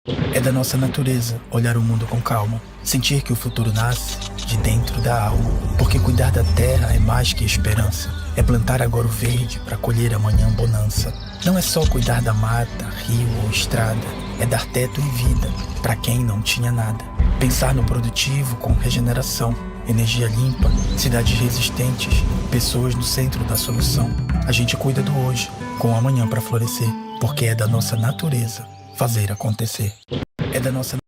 É da nossa natureza olhar o mundo com calma, sentir que o futuro nasce de dentro da alma. Porque cuidar da terra é mais que esperança, é plantar agora o verde para colher amanhã bonança. Não é só cuidar da mata, rio ou estrada, é dar teto e vida para quem não tinha nada. Pensar no produtivo com regeneração, energia limpa, cidades resistentes, pessoas no centro da solução. A gente cuida do hoje, com o amanhã para florescer, porque é da nossa natureza fazer acontecer. É da nossa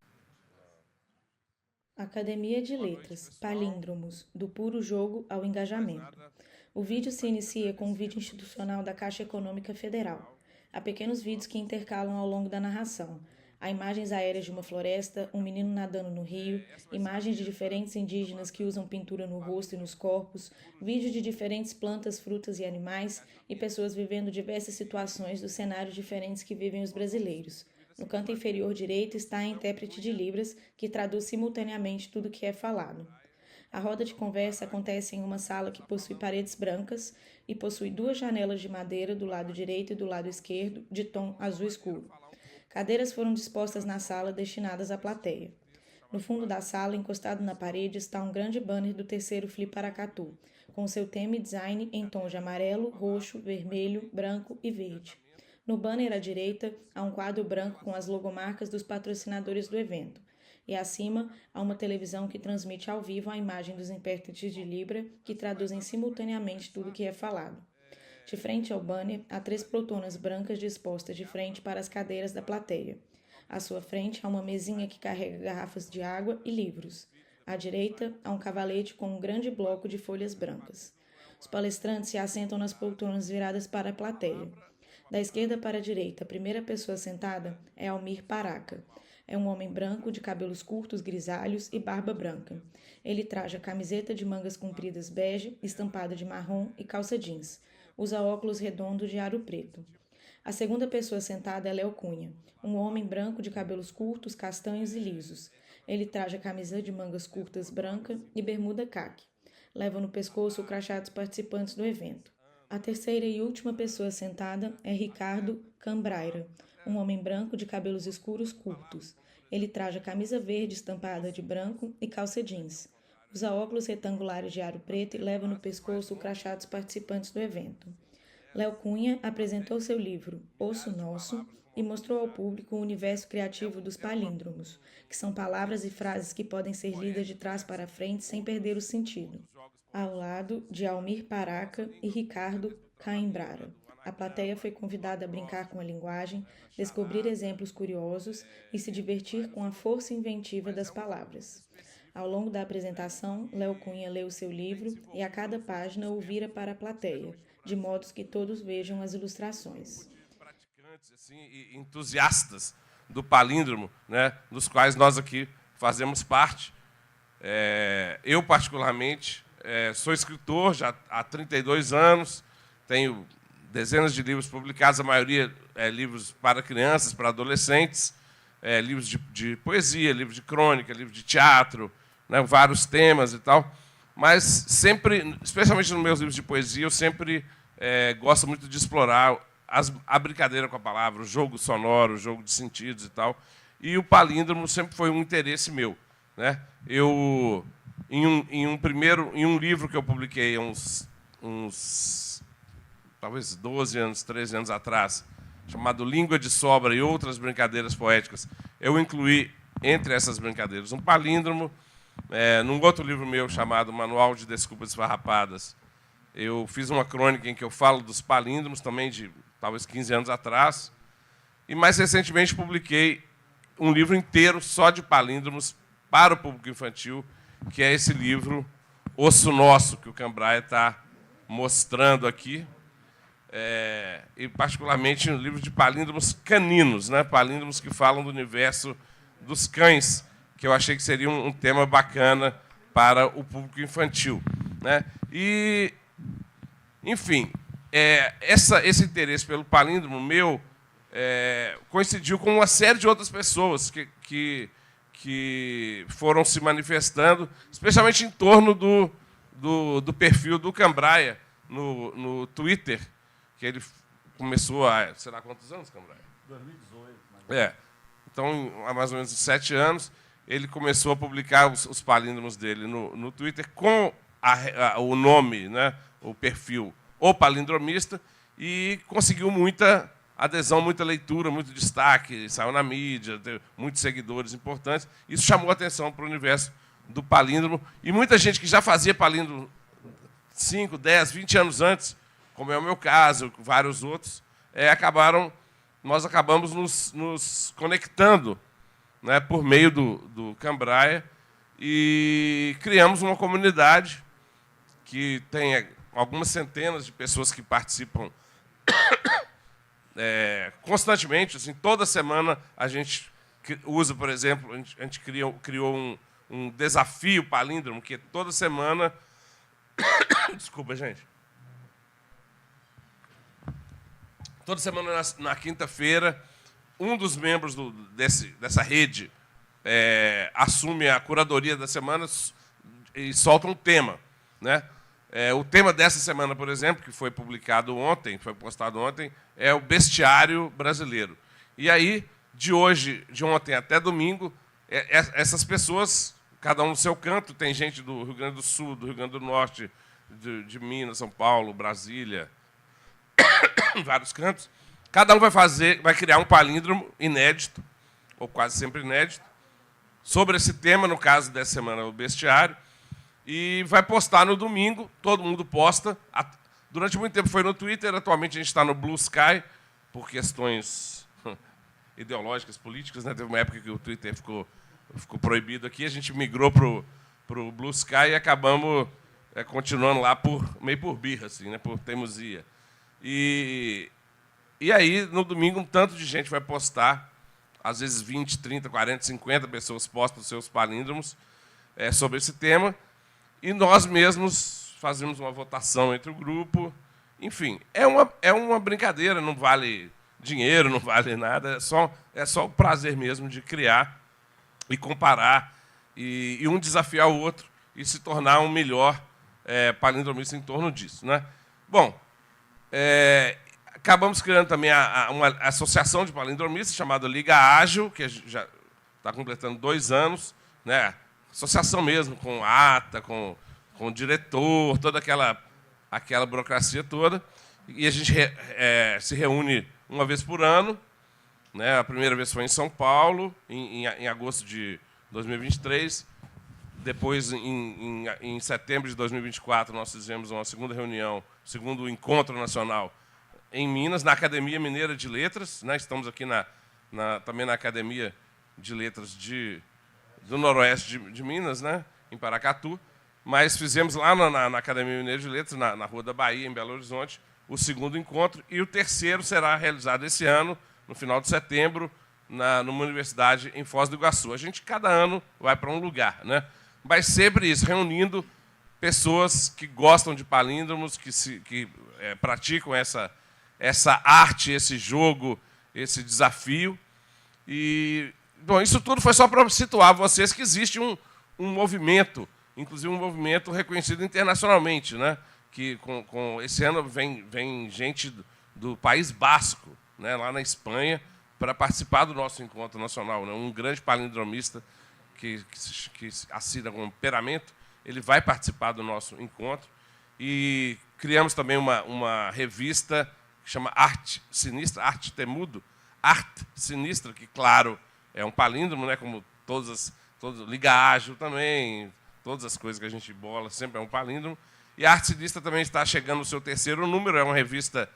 Academia de Letras, Palíndromos, do puro jogo ao engajamento. O vídeo se inicia com um vídeo institucional da Caixa Econômica Federal. Há pequenos vídeos que intercalam ao longo da narração. Há imagens aéreas de uma floresta, um menino nadando no rio, imagens de diferentes indígenas que usam pintura no rosto e nos corpos, vídeos de diferentes plantas, frutas e animais e pessoas vivendo diversas situações dos cenários diferentes que vivem os brasileiros. No canto inferior direito está a intérprete de Libras, que traduz simultaneamente tudo o que é falado. A roda de conversa acontece em uma sala que possui paredes brancas e possui duas janelas de madeira do lado direito e do lado esquerdo, de tom azul escuro. Cadeiras foram dispostas na sala destinadas à plateia. No fundo da sala, encostado na parede, está um grande banner do terceiro Flip Paracatu, com seu tema e design em tons de amarelo, roxo, vermelho, branco e verde. No banner à direita, há um quadro branco com as logomarcas dos patrocinadores do evento. E acima, há uma televisão que transmite ao vivo a imagem dos intérpretes de Libra, que traduzem simultaneamente tudo o que é falado. De frente ao banner, há 3 poltronas brancas dispostas de frente para as cadeiras da plateia. À sua frente, há uma mesinha que carrega garrafas de água e livros. À direita, há um cavalete com um grande bloco de folhas brancas. Os palestrantes se assentam nas poltronas viradas para a plateia. Da esquerda para a direita, a primeira pessoa sentada é Almir Paraca. É um homem branco de cabelos curtos grisalhos e barba branca. Ele traja camiseta de mangas compridas bege, estampada de marrom e calça jeans. Usa óculos redondos de aro preto. A segunda pessoa sentada é Léo Cunha, um homem branco de cabelos curtos, castanhos e lisos. Ele traja camisa de mangas curtas branca e bermuda caque. Leva no pescoço o crachá dos participantes do evento. A terceira e última pessoa sentada é Ricardo Cambraira, um homem branco de cabelos escuros curtos. Ele traja camisa verde estampada de branco e calça jeans. Usa óculos retangulares de aro preto e leva no pescoço o crachá dos participantes do evento. Léo Cunha apresentou seu livro Osso Nosso e mostrou ao público o universo criativo dos palíndromos, que são palavras e frases que podem ser lidas de trás para frente sem perder o sentido. Ao lado de Almir Paraca e Ricardo Caimbrara. A plateia foi convidada a brincar com a linguagem, descobrir exemplos curiosos e se divertir com a força inventiva das palavras. Ao longo da apresentação, Léo Cunha leu seu livro e a cada página o vira para a plateia, de modo que todos vejam as ilustrações. Praticantes assim, e entusiastas do palíndromo, né, dos quais nós aqui fazemos parte. Eu, particularmente, sou escritor já há 32 anos, tenho dezenas de livros publicados, a maioria livros para crianças, para adolescentes, livros de poesia, livros de crônica, livros de teatro, né, vários temas e tal. Mas sempre, especialmente nos meus livros de poesia, eu sempre gosto muito de explorar a brincadeira com a palavra, o jogo sonoro, o jogo de sentidos e tal. E o palíndromo sempre foi um interesse meu, né? Eu, em um livro que eu publiquei há uns talvez 12 anos, 13 anos atrás, chamado Língua de Sobra e Outras Brincadeiras Poéticas, eu incluí entre essas brincadeiras um palíndromo. Num outro livro meu chamado Manual de Desculpas Esfarrapadas, eu fiz uma crônica em que eu falo dos palíndromos, também de talvez 15 anos atrás. E mais recentemente publiquei um livro inteiro só de palíndromos para o público infantil, que é esse livro Osso Nosso, que o Cambraia está mostrando aqui. E particularmente um livro de palíndromos caninos, né? Palíndromos que falam do universo dos cães, que eu achei que seria um tema bacana para o público infantil, né? E, enfim, esse interesse pelo palíndromo meu coincidiu com uma série de outras pessoas que foram se manifestando, especialmente em torno do perfil do Cambraia no Twitter, que ele começou há, sei lá quantos anos, Cambraia? 2018. É. Então, há mais ou menos 7 anos, ele começou a publicar os palíndromos dele no Twitter com o nome, né, o perfil O Palindromista, e conseguiu muita adesão, muita leitura, muito destaque, saiu na mídia, teve muitos seguidores importantes. Isso chamou a atenção para o universo do palíndromo. E muita gente que já fazia palíndromo 5, 10, 20 anos antes, como é o meu caso, vários outros, nós acabamos nos conectando, né, por meio do Cambraia, e criamos uma comunidade que tem algumas centenas de pessoas que participam constantemente. Assim, toda semana a gente usa, por exemplo, a gente criou um desafio palíndromo, que toda semana... Desculpa, gente. Toda semana, na quinta-feira, um dos membros dessa rede assume a curadoria da semana e solta um tema, né? O tema dessa semana, por exemplo, que foi publicado ontem, foi postado ontem, é o bestiário brasileiro. E aí, de ontem até domingo, essas pessoas, cada um no seu canto, tem gente do Rio Grande do Sul, do Rio Grande do Norte, de Minas, São Paulo, Brasília, em vários cantos. Cada um vai criar um palíndromo inédito, ou quase sempre inédito, sobre esse tema, no caso dessa semana, o bestiário, e vai postar no domingo. Todo mundo posta. Durante muito tempo foi no Twitter, atualmente a gente está no Blue Sky, por questões ideológicas, políticas, né? Teve uma época que o Twitter ficou proibido aqui, a gente migrou para o Blue Sky e acabamos continuando lá meio por birra, assim, né? Por teimosia. E aí, no domingo, um tanto de gente vai postar, às vezes 20, 30, 40, 50 pessoas postam os seus palíndromos sobre esse tema, e nós mesmos fazemos uma votação entre o grupo. Enfim, é uma brincadeira, não vale dinheiro, não vale nada, é só o prazer mesmo de criar e comparar, e um desafiar o outro e se tornar um melhor palindromista em torno disso, né? Bom, acabamos criando também uma associação de palindromistas chamada Liga Ágil, que já está completando 2 anos, né? Associação mesmo, com ata, com diretor, toda aquela burocracia toda. E a gente se reúne uma vez por ano, né? A primeira vez foi em São Paulo, em agosto de 2023. Depois, em setembro de 2024, nós fizemos uma segunda reunião, segundo encontro nacional, em Minas, na Academia Mineira de Letras, né? Estamos aqui também na Academia de Letras do Noroeste de Minas, né? Em Paracatu. Mas fizemos lá na Academia Mineira de Letras, na Rua da Bahia, em Belo Horizonte, o segundo encontro, e o terceiro será realizado esse ano, no final de setembro, numa universidade em Foz do Iguaçu. A gente, cada ano, vai para um lugar, né? Mas sempre isso, reunindo pessoas que gostam de palíndromos, que praticam essa arte, esse jogo, esse desafio. E, bom, isso tudo foi só para situar vocês que existe um movimento, inclusive um movimento reconhecido internacionalmente, né? Que esse ano vem gente do País Basco, né? Lá na Espanha, para participar do nosso encontro nacional, né? Um grande palindromista que assina com Peramento, ele vai participar do nosso encontro. E criamos também uma revista que chama Arte Sinistra, Arte Temudo, Arte Sinistra, que, claro, é um palíndromo, né? Como Liga Ágil também, todas as coisas que a gente bola, sempre é um palíndromo. E a Arte Sinistra também está chegando no seu terceiro número, é uma revista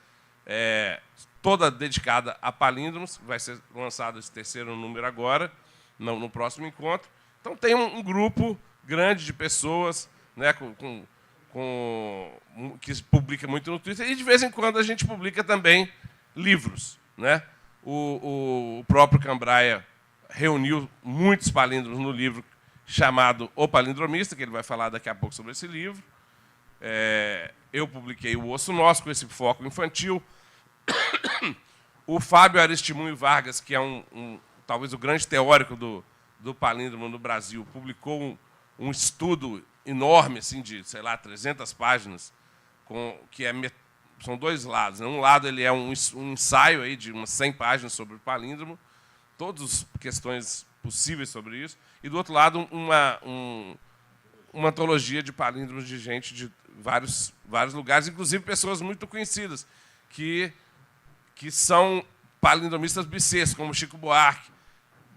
toda dedicada a palíndromos, vai ser lançado esse terceiro número agora, no próximo encontro. Então, tem um grupo grande de pessoas, né, que publica muito no Twitter, e, de vez em quando, a gente publica também livros, né? O próprio Cambraia reuniu muitos palíndromos no livro chamado O Palindromista, que ele vai falar daqui a pouco sobre esse livro. Eu publiquei O Osso Nosso, com esse foco infantil. O Fábio Aristimunho Vargas, que é talvez o grande teórico do palíndromo no Brasil, publicou um estudo enorme, assim, de, sei lá, 300 páginas, são 2 lados, né? Um lado ele é um ensaio aí de umas 100 páginas sobre o palíndromo, todas as questões possíveis sobre isso, e, do outro lado, uma antologia de palíndromos de gente de vários lugares, inclusive pessoas muito conhecidas, que são palindromistas bissextos, como Chico Buarque,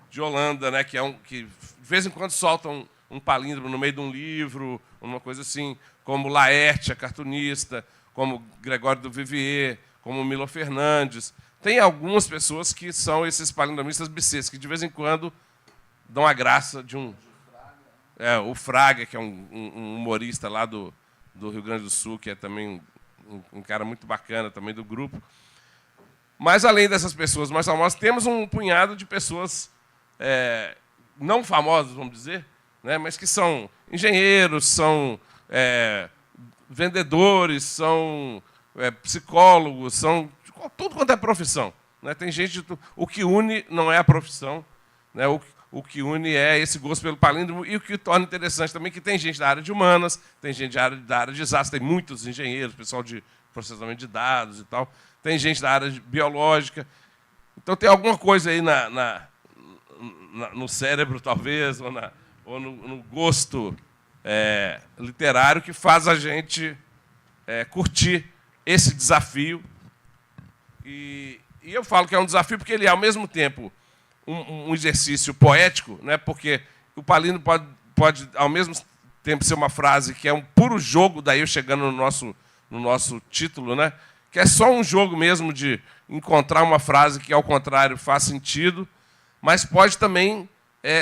de Holanda, né, que de vez em quando soltam um palíndromo no meio de um livro, uma coisa assim, como Laerte, a cartunista, como Gregório do Vivier, como Milo Fernandes. Tem algumas pessoas que são esses palindromistas bissextos, que de vez em quando dão a graça de um... o Fraga, que é um humorista lá do Rio Grande do Sul, que é também um cara muito bacana também do grupo. Mas, além dessas pessoas mais famosas, temos um punhado de pessoas não famosas, vamos dizer, né, mas que são engenheiros, são vendedores, são psicólogos, são tudo quanto é profissão, né? Tem gente... O que une não é a profissão, né? O que une é esse gosto pelo palíndromo, e o que torna interessante também é que tem gente da área de humanas, tem gente da área de desastres, tem muitos engenheiros, pessoal de processamento de dados e tal, tem gente da área biológica. Então, tem alguma coisa aí no cérebro, talvez, ou no gosto literário, que faz a gente curtir esse desafio. E eu falo que é um desafio porque ele é, ao mesmo tempo, um exercício poético, né? Porque o palíndromo pode, ao mesmo tempo, ser uma frase que é um puro jogo, daí eu chegando no nosso título, né? Que é só um jogo mesmo de encontrar uma frase que, ao contrário, faz sentido, mas pode também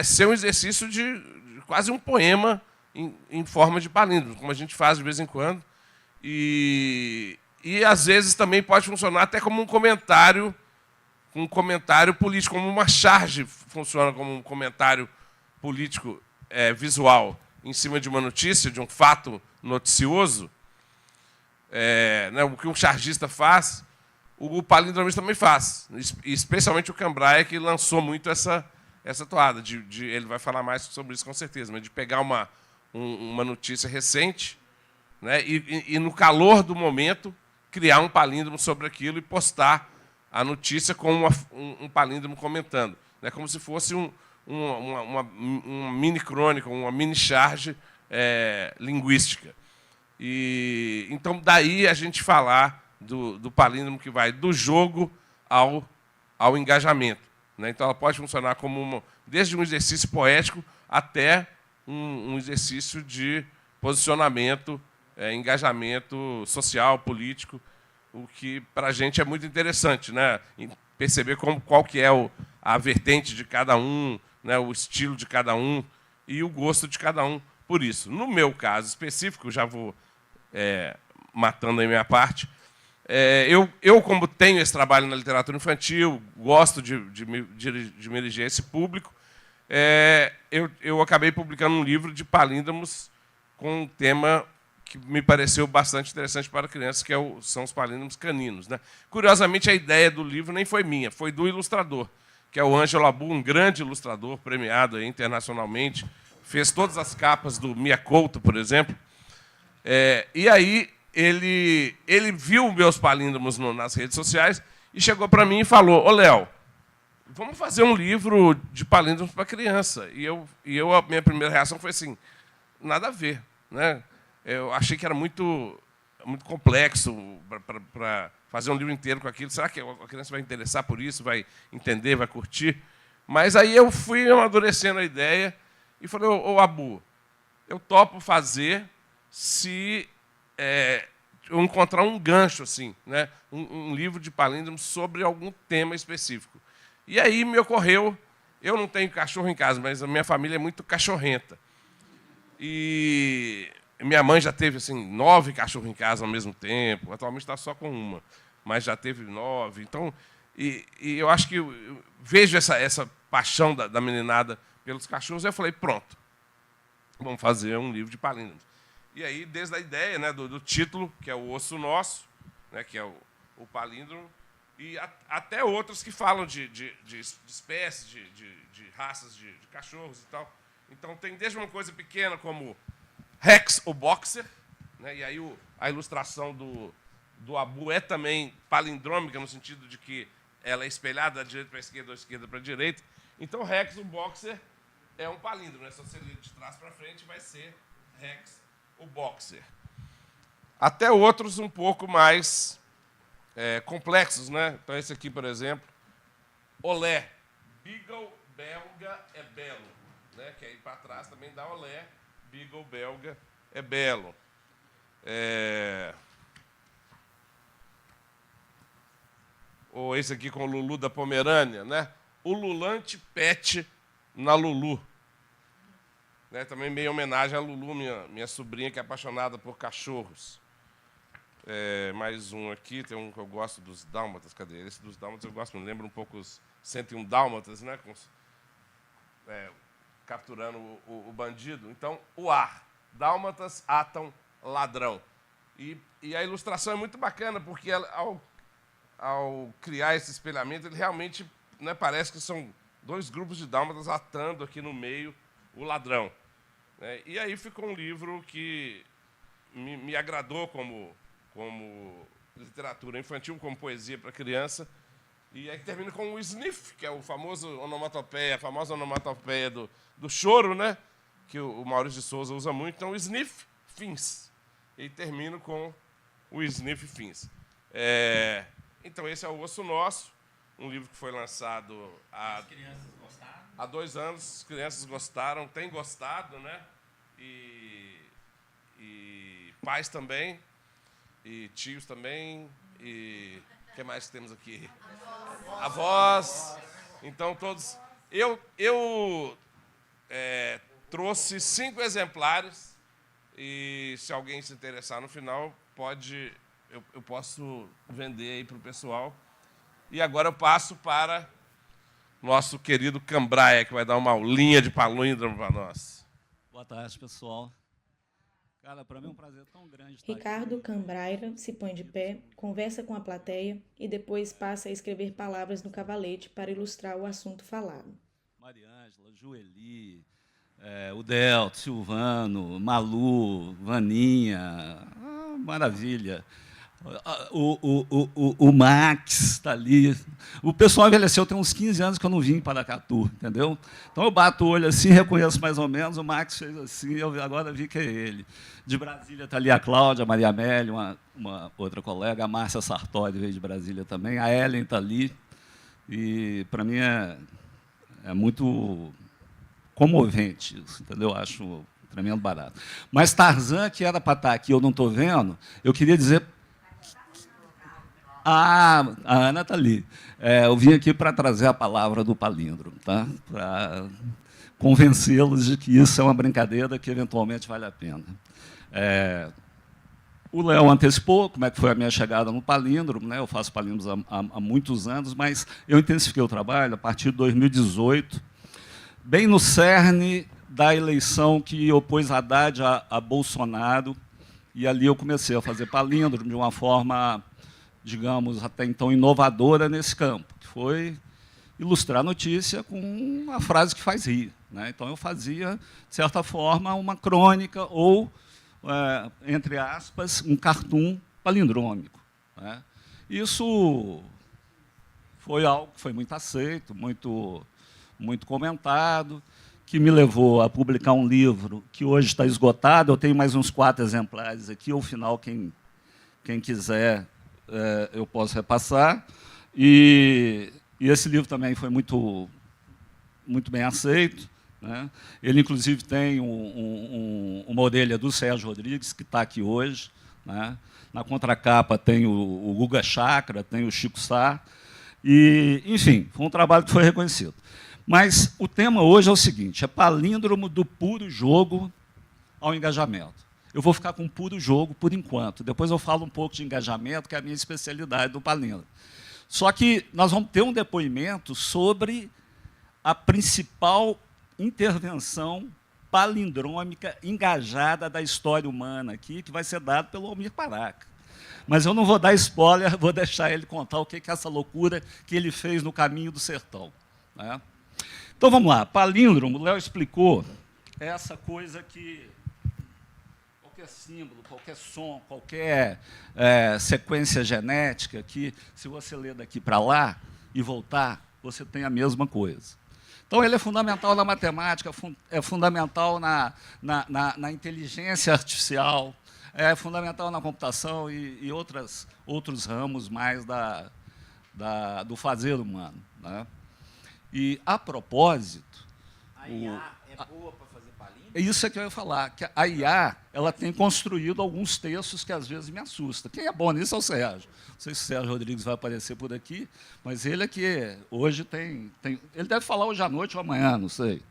ser um exercício de quase um poema em forma de palíndromo, como a gente faz de vez em quando. E às vezes, também pode funcionar até como um comentário político, como uma charge funciona como um comentário político visual em cima de uma notícia, de um fato noticioso. Né, o que um chargista faz, o palindromista também faz, especialmente o Cambraia, que lançou muito essa toada. Ele vai falar mais sobre isso, com certeza, mas de pegar uma notícia recente, né, e, no calor do momento, criar um palíndromo sobre aquilo e postar a notícia com um palíndromo comentando, né, como se fosse uma mini crônica, uma mini charge linguística. E então, daí a gente falar do palíndromo que vai do jogo ao engajamento, né? Então, ela pode funcionar como desde um exercício poético até um exercício de posicionamento, engajamento social, político, o que, para a gente, é muito interessante, né? Perceber qual que é a vertente de cada um, né? O estilo de cada um e o gosto de cada um por isso. No meu caso específico, já vou matando a minha parte, eu, como tenho esse trabalho na literatura infantil, gosto de me dirigir a esse público, eu acabei publicando um livro de palíndromos com um tema que me pareceu bastante interessante para crianças, que são os palíndromos caninos, né? Curiosamente, a ideia do livro nem foi minha, foi do ilustrador, que é o Ângelo Abu, um grande ilustrador, premiado aí internacionalmente, fez todas as capas do Mia Couto, por exemplo. E aí ele viu meus palíndromos nas redes sociais e chegou para mim e falou: "Ô, Léo, vamos fazer um livro de palíndromos para criança". E a minha primeira reação foi assim: nada a ver, né? Eu achei que era muito complexo para fazer um livro inteiro com aquilo. Será que a criança vai interessar por isso, vai entender, vai curtir? Mas aí eu fui amadurecendo a ideia e falei: ô Abu, eu topo fazer se eu encontrar um gancho, assim, né? Um livro de palíndromos sobre algum tema específico. E aí me ocorreu, eu não tenho cachorro em casa, mas a minha família é muito cachorrenta. E minha mãe já teve assim 9 cachorros em casa ao mesmo tempo, atualmente está só com uma, mas já teve 9. Então, e eu acho que eu vejo essa paixão da meninada pelos cachorros, e eu falei: pronto, vamos fazer um livro de palíndromos. E aí, desde a ideia, né, do título, que é o Osso Nosso, né, que é o palíndromo, e até outros que falam de espécies, de raças de cachorros e tal. Então, tem desde uma coisa pequena como Rex, o boxer, né, e aí a ilustração do Abu é também palindrômica, no sentido de que ela é espelhada da direita para a esquerda ou da esquerda para a direita. Então, Rex, o boxer, é um palíndromo, né? Se você ler de trás para frente, vai ser Rex, o boxer. Até outros um pouco mais complexos, né? Então, esse aqui, por exemplo, Olé, Beagle belga é belo, né? Que aí para trás também dá Olé, Beagle belga é belo. Ou esse aqui com o Lulu da Pomerânia, né? O Lulante Pet na Lulu. Né? Também meio homenagem à Lulu, minha sobrinha, que é apaixonada por cachorros. Mais um aqui, tem um que eu gosto dos dálmatas. Cadê? Esse dos dálmatas eu gosto, me lembra um pouco os 101 dálmatas, né? Capturando o bandido. Então, o ar. Dálmatas atam ladrão. E a ilustração é muito bacana, porque ao criar esse espelhamento, ele realmente, né, parece que são dois grupos de dálmatas atando aqui no meio o ladrão. E aí ficou um livro que me agradou como literatura infantil, como poesia para criança. E aí termina com o sniff, que é o famoso onomatopeia, a famosa onomatopeia do choro, né? Que o Maurício de Souza usa muito. Então, o sniff fins. E termino com o sniff fins. Então, esse é o Osso Nosso, um livro que foi lançado há 2 anos. As crianças gostaram, têm gostado, né? E pais também, e tios também, e o que mais temos aqui? Avós. Então, todos... Eu trouxe 5 exemplares, e se alguém se interessar no final, eu posso vender aí para o pessoal. E agora eu passo para nosso querido Cambraia, que vai dar uma aulinha de palíndromo para nós. Boa tarde, pessoal. Cara, para mim é um prazer tão grande estar Ricardo aqui. Cambraira se põe de pé, conversa com a plateia e depois passa a escrever palavras no cavalete para ilustrar o assunto falado. Mariângela, Joeli, o Delto, Silvano, Malu, Vaninha, maravilha. O Max está ali. O pessoal envelheceu, tem uns 15 anos que eu não vim em Paracatu, entendeu? Então eu bato o olho assim, reconheço mais ou menos, o Max fez assim, eu agora vi que é ele. De Brasília está ali a Cláudia, a Maria Amélia, uma outra colega, a Márcia Sartori veio de Brasília também, a Ellen está ali. E para mim é muito comovente isso, entendeu? Acho um tremendo barato. Mas Tarzan, que era para estar aqui, eu não estou vendo, eu queria dizer... a Ana está ali. Eu vim aqui para trazer a palavra do palíndromo, tá? Para convencê-los de que isso é uma brincadeira que eventualmente vale a pena. O Léo antecipou como é que foi a minha chegada no palíndromo, né? Eu faço palíndromos há muitos anos, mas eu intensifiquei o trabalho a partir de 2018, bem no cerne da eleição que opôs Haddad a Bolsonaro, e ali eu comecei a fazer palíndromo de uma forma, digamos, até então inovadora nesse campo, que foi ilustrar a notícia com uma frase que faz rir, né? Então eu fazia, de certa forma, uma crônica ou, entre aspas, um cartoon palindrômico, né? Isso foi algo que foi muito aceito, muito comentado, que me levou a publicar um livro que hoje está esgotado. Eu tenho mais uns 4 exemplares aqui, ao final, quem quiser, eu posso repassar. E esse livro também foi muito bem aceito, né? Ele, inclusive, tem uma orelha do Sérgio Rodrigues, que está aqui hoje, né? Na contracapa tem o Guga Chakra, tem o Chico Sá. E, enfim, foi um trabalho que foi reconhecido. Mas o tema hoje é o seguinte: é palíndromo do puro jogo ao engajamento. Eu vou ficar com puro jogo por enquanto. Depois eu falo um pouco de engajamento, que é a minha especialidade do palíndromo. Só que nós vamos ter um depoimento sobre a principal intervenção palindrômica engajada da história humana aqui, que vai ser dado pelo Almir Paraca. Mas eu não vou dar spoiler, vou deixar ele contar o que é essa loucura que ele fez no Caminho do Sertão, né? Então, vamos lá. Palíndromo, o Léo explicou, é essa coisa que qualquer símbolo, qualquer som, qualquer sequência genética, que, se você ler daqui para lá, e voltar, você tem a mesma coisa. Então, ele é fundamental na matemática, é fundamental na inteligência artificial, é fundamental na computação e outros ramos mais do fazer humano, né? E, a propósito... A IA é boa para fazer palíndromo? Isso é que eu ia falar, que a IA ela tem construído alguns textos que às vezes me assustam. Quem é bom nisso é o Sérgio. Não sei se o Sérgio Rodrigues vai aparecer por aqui, mas ele é que hoje tem... Ele deve falar hoje à noite ou amanhã, não sei,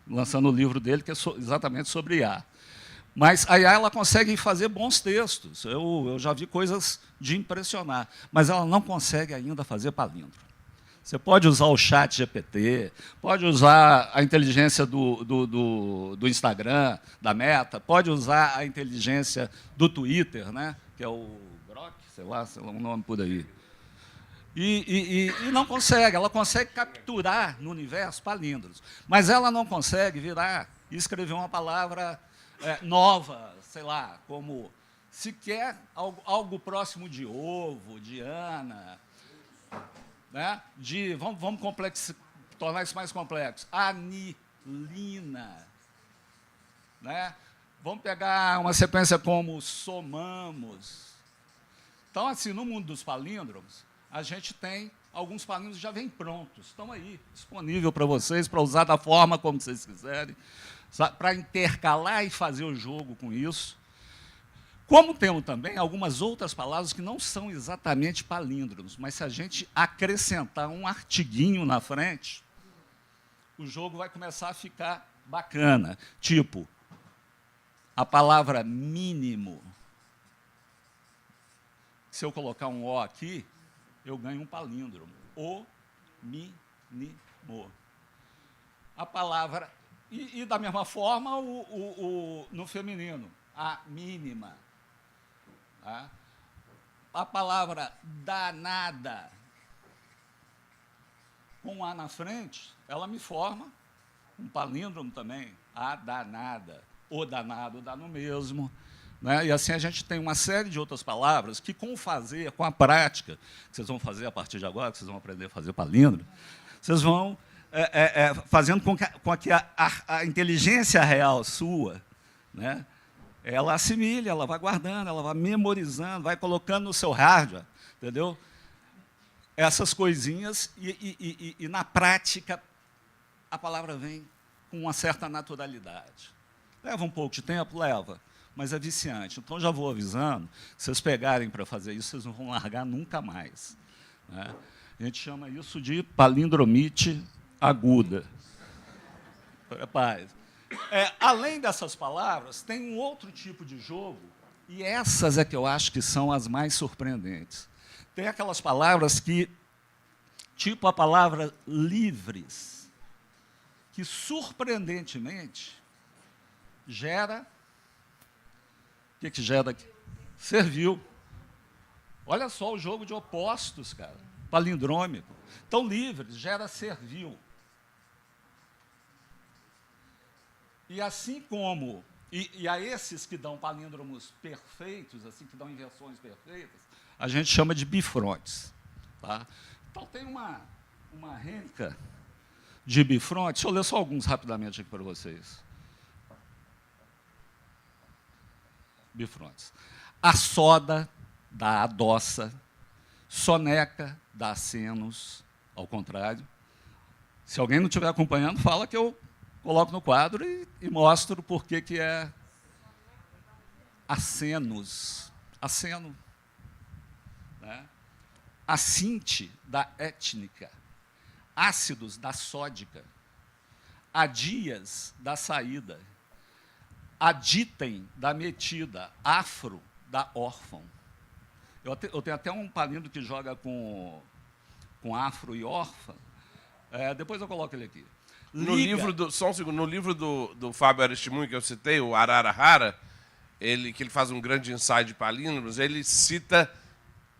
lançando o livro dele, que é exatamente sobre IA. Mas a IA ela consegue fazer bons textos. Eu já vi coisas de impressionar, mas ela não consegue ainda fazer palíndromo. Você pode usar o chat GPT, pode usar a inteligência do Instagram, da Meta, pode usar a inteligência do Twitter, né, que é o Grok, sei lá um nome por aí. E não consegue, ela consegue capturar no universo palíndromos, mas ela não consegue virar e escrever uma palavra nova, sei lá, como sequer algo próximo de ovo, de Ana, né? Vamos tornar isso mais complexo. Anilina. Né? Vamos pegar uma sequência como somamos. Então, assim, no mundo dos palíndromos, a gente tem alguns palíndromos que já vêm prontos, estão aí, disponível para vocês, para usar da forma como vocês quiserem, para intercalar e fazer o jogo com isso. Como temos também algumas outras palavras que não são exatamente palíndromos, mas se a gente acrescentar um artiguinho na frente, o jogo vai começar a ficar bacana. Tipo, a palavra mínimo. Se eu colocar um O aqui, eu ganho um palíndromo. O, mi, ni, mo. A palavra... E da mesma forma, no feminino, a mínima. Tá? A palavra danada, com A na frente, ela me forma um palíndromo também. A danada, o danado dá no mesmo. Né? E assim a gente tem uma série de outras palavras que, com o fazer, com a prática, que vocês vão fazer a partir de agora, que vocês vão aprender a fazer palíndromo, vocês vão fazendo com que a inteligência real sua, né, ela assimile, ela vai guardando, ela vai memorizando, vai colocando no seu hardware, entendeu? Essas coisinhas, e na prática, a palavra vem com uma certa naturalidade. Leva um pouco de tempo? Leva, mas é viciante. Então, já vou avisando, se vocês pegarem para fazer isso, vocês não vão largar nunca mais. Né? A gente chama isso de palindromite aguda. Rapaz. Além dessas palavras, tem um outro tipo de jogo, e essas é que eu acho que são as mais surpreendentes. Tem aquelas palavras que, tipo a palavra livres, que, surpreendentemente, gera... O que gera aqui? Serviu. Olha só o jogo de opostos, cara, palindrômico. Então, livres gera servil. E assim como, e a esses que dão palíndromos perfeitos, assim, que dão inversões perfeitas, a gente chama de bifrontes. Tá? Então, tem uma renca de bifrontes. Deixa eu ler só alguns rapidamente aqui para vocês. Bifrontes. A soda da adoça, soneca da acenos, ao contrário. Se alguém não estiver acompanhando, fala que eu coloco no quadro e mostro por que é acenos. Aceno. Né? Acinte da étnica. Ácidos da sódica. Adias da saída. Aditem da metida. Afro da órfão. Eu tenho até um palíndromo que joga com afro e órfã. Depois eu coloco ele aqui. Só um segundo, no livro do Fábio Aristimuny, que eu citei, o Ararahara, que ele faz um grande ensaio de palíndromos, ele cita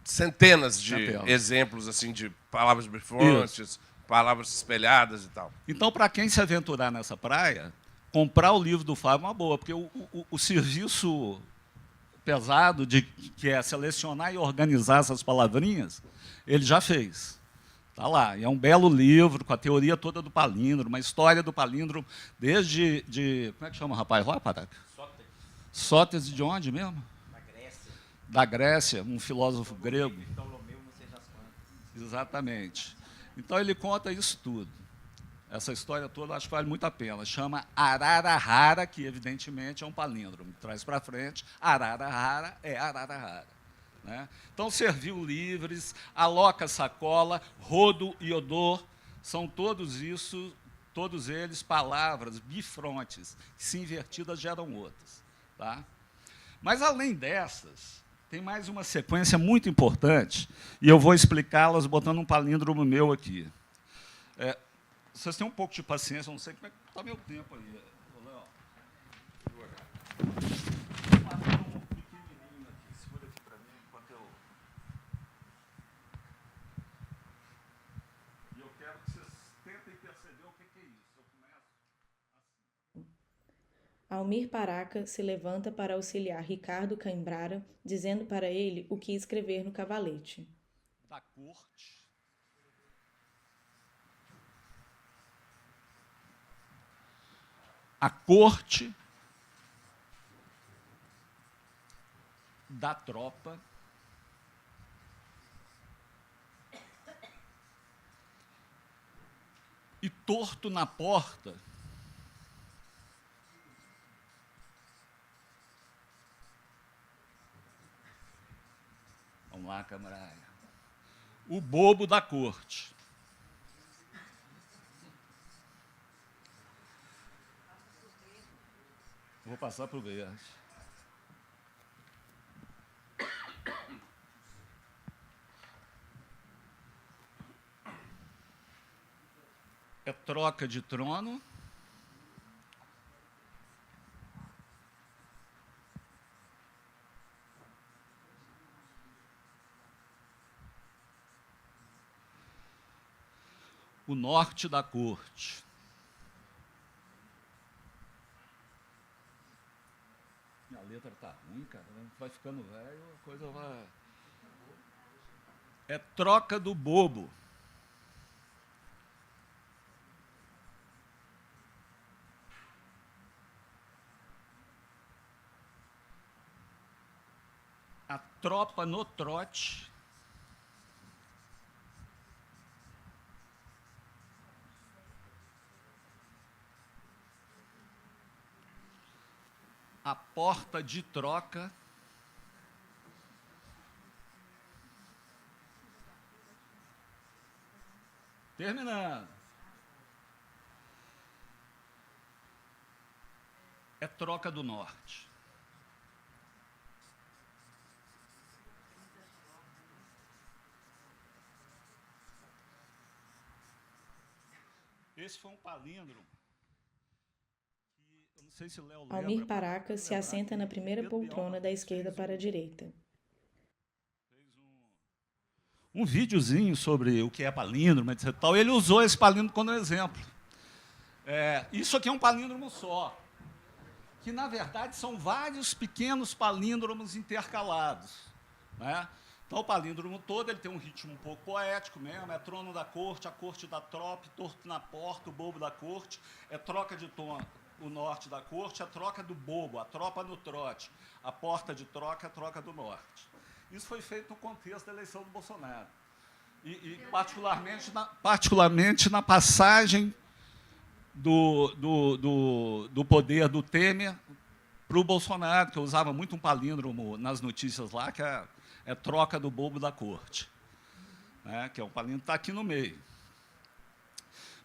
centenas de exemplos assim, de palavras bifrontes, palavras espelhadas e tal. Então, para quem se aventurar nessa praia, comprar o livro do Fábio é uma boa, porque o serviço pesado que é selecionar e organizar essas palavrinhas, ele já fez. Está lá. E é um belo livro, com a teoria toda do palíndromo, uma história do palíndromo desde... como é que chama o rapaz lá, Pataca? Sócrates. Sócrates de onde mesmo? Da Grécia. Da Grécia, um filósofo grego. Ptolomeu, não sei das quantas. Exatamente. Então, ele conta isso tudo. Essa história toda, acho que vale muito a pena. Chama Ararahara, que, evidentemente, é um palíndromo. Traz para frente, Ararahara é Ararahara. Né? Então, serviu livres, aloca sacola, rodo e odor, são todos eles palavras bifrontes, que se invertidas geram outras. Tá? Mas, além dessas, tem mais uma sequência muito importante, e eu vou explicá-las botando um palíndromo meu aqui. Vocês têm um pouco de paciência, eu não sei como é que está meu tempo aí. Léo. Almir Paraca se levanta para auxiliar Ricardo Caimbrara, dizendo para ele o que escrever no cavalete. Da corte. A corte da tropa e torto na porta vamos lá, camarada, o bobo da corte. Vou passar para o verde. É troca de trono. O norte da corte. Minha letra tá ruim, cara. Vai ficando velho, a coisa vai... É troca do bobo. A tropa no trote. A porta de troca. Terminando. É troca do norte. Esse foi um palíndromo. Não sei se Léo lembra, Almir Paraca se assenta na primeira poltrona da esquerda para a direita. Um videozinho sobre o que é palíndromo, etc. Tal, e ele usou esse palíndromo como exemplo. Isso aqui é um palíndromo só, que, na verdade, são vários pequenos palíndromos intercalados. Né? Então, o palíndromo todo ele tem um ritmo um pouco poético mesmo, é trono da corte, a corte da tropa, torto na porta, o bobo da corte, é troca de tom, o norte da corte, a troca do bobo, a tropa no trote, a porta de troca, a troca do norte. Isso foi feito no contexto da eleição do Bolsonaro. E particularmente na passagem do poder do Temer para o Bolsonaro, que eu usava muito um palíndromo nas notícias lá, que é troca do bobo da corte. Né, que é um palíndromo que está aqui no meio.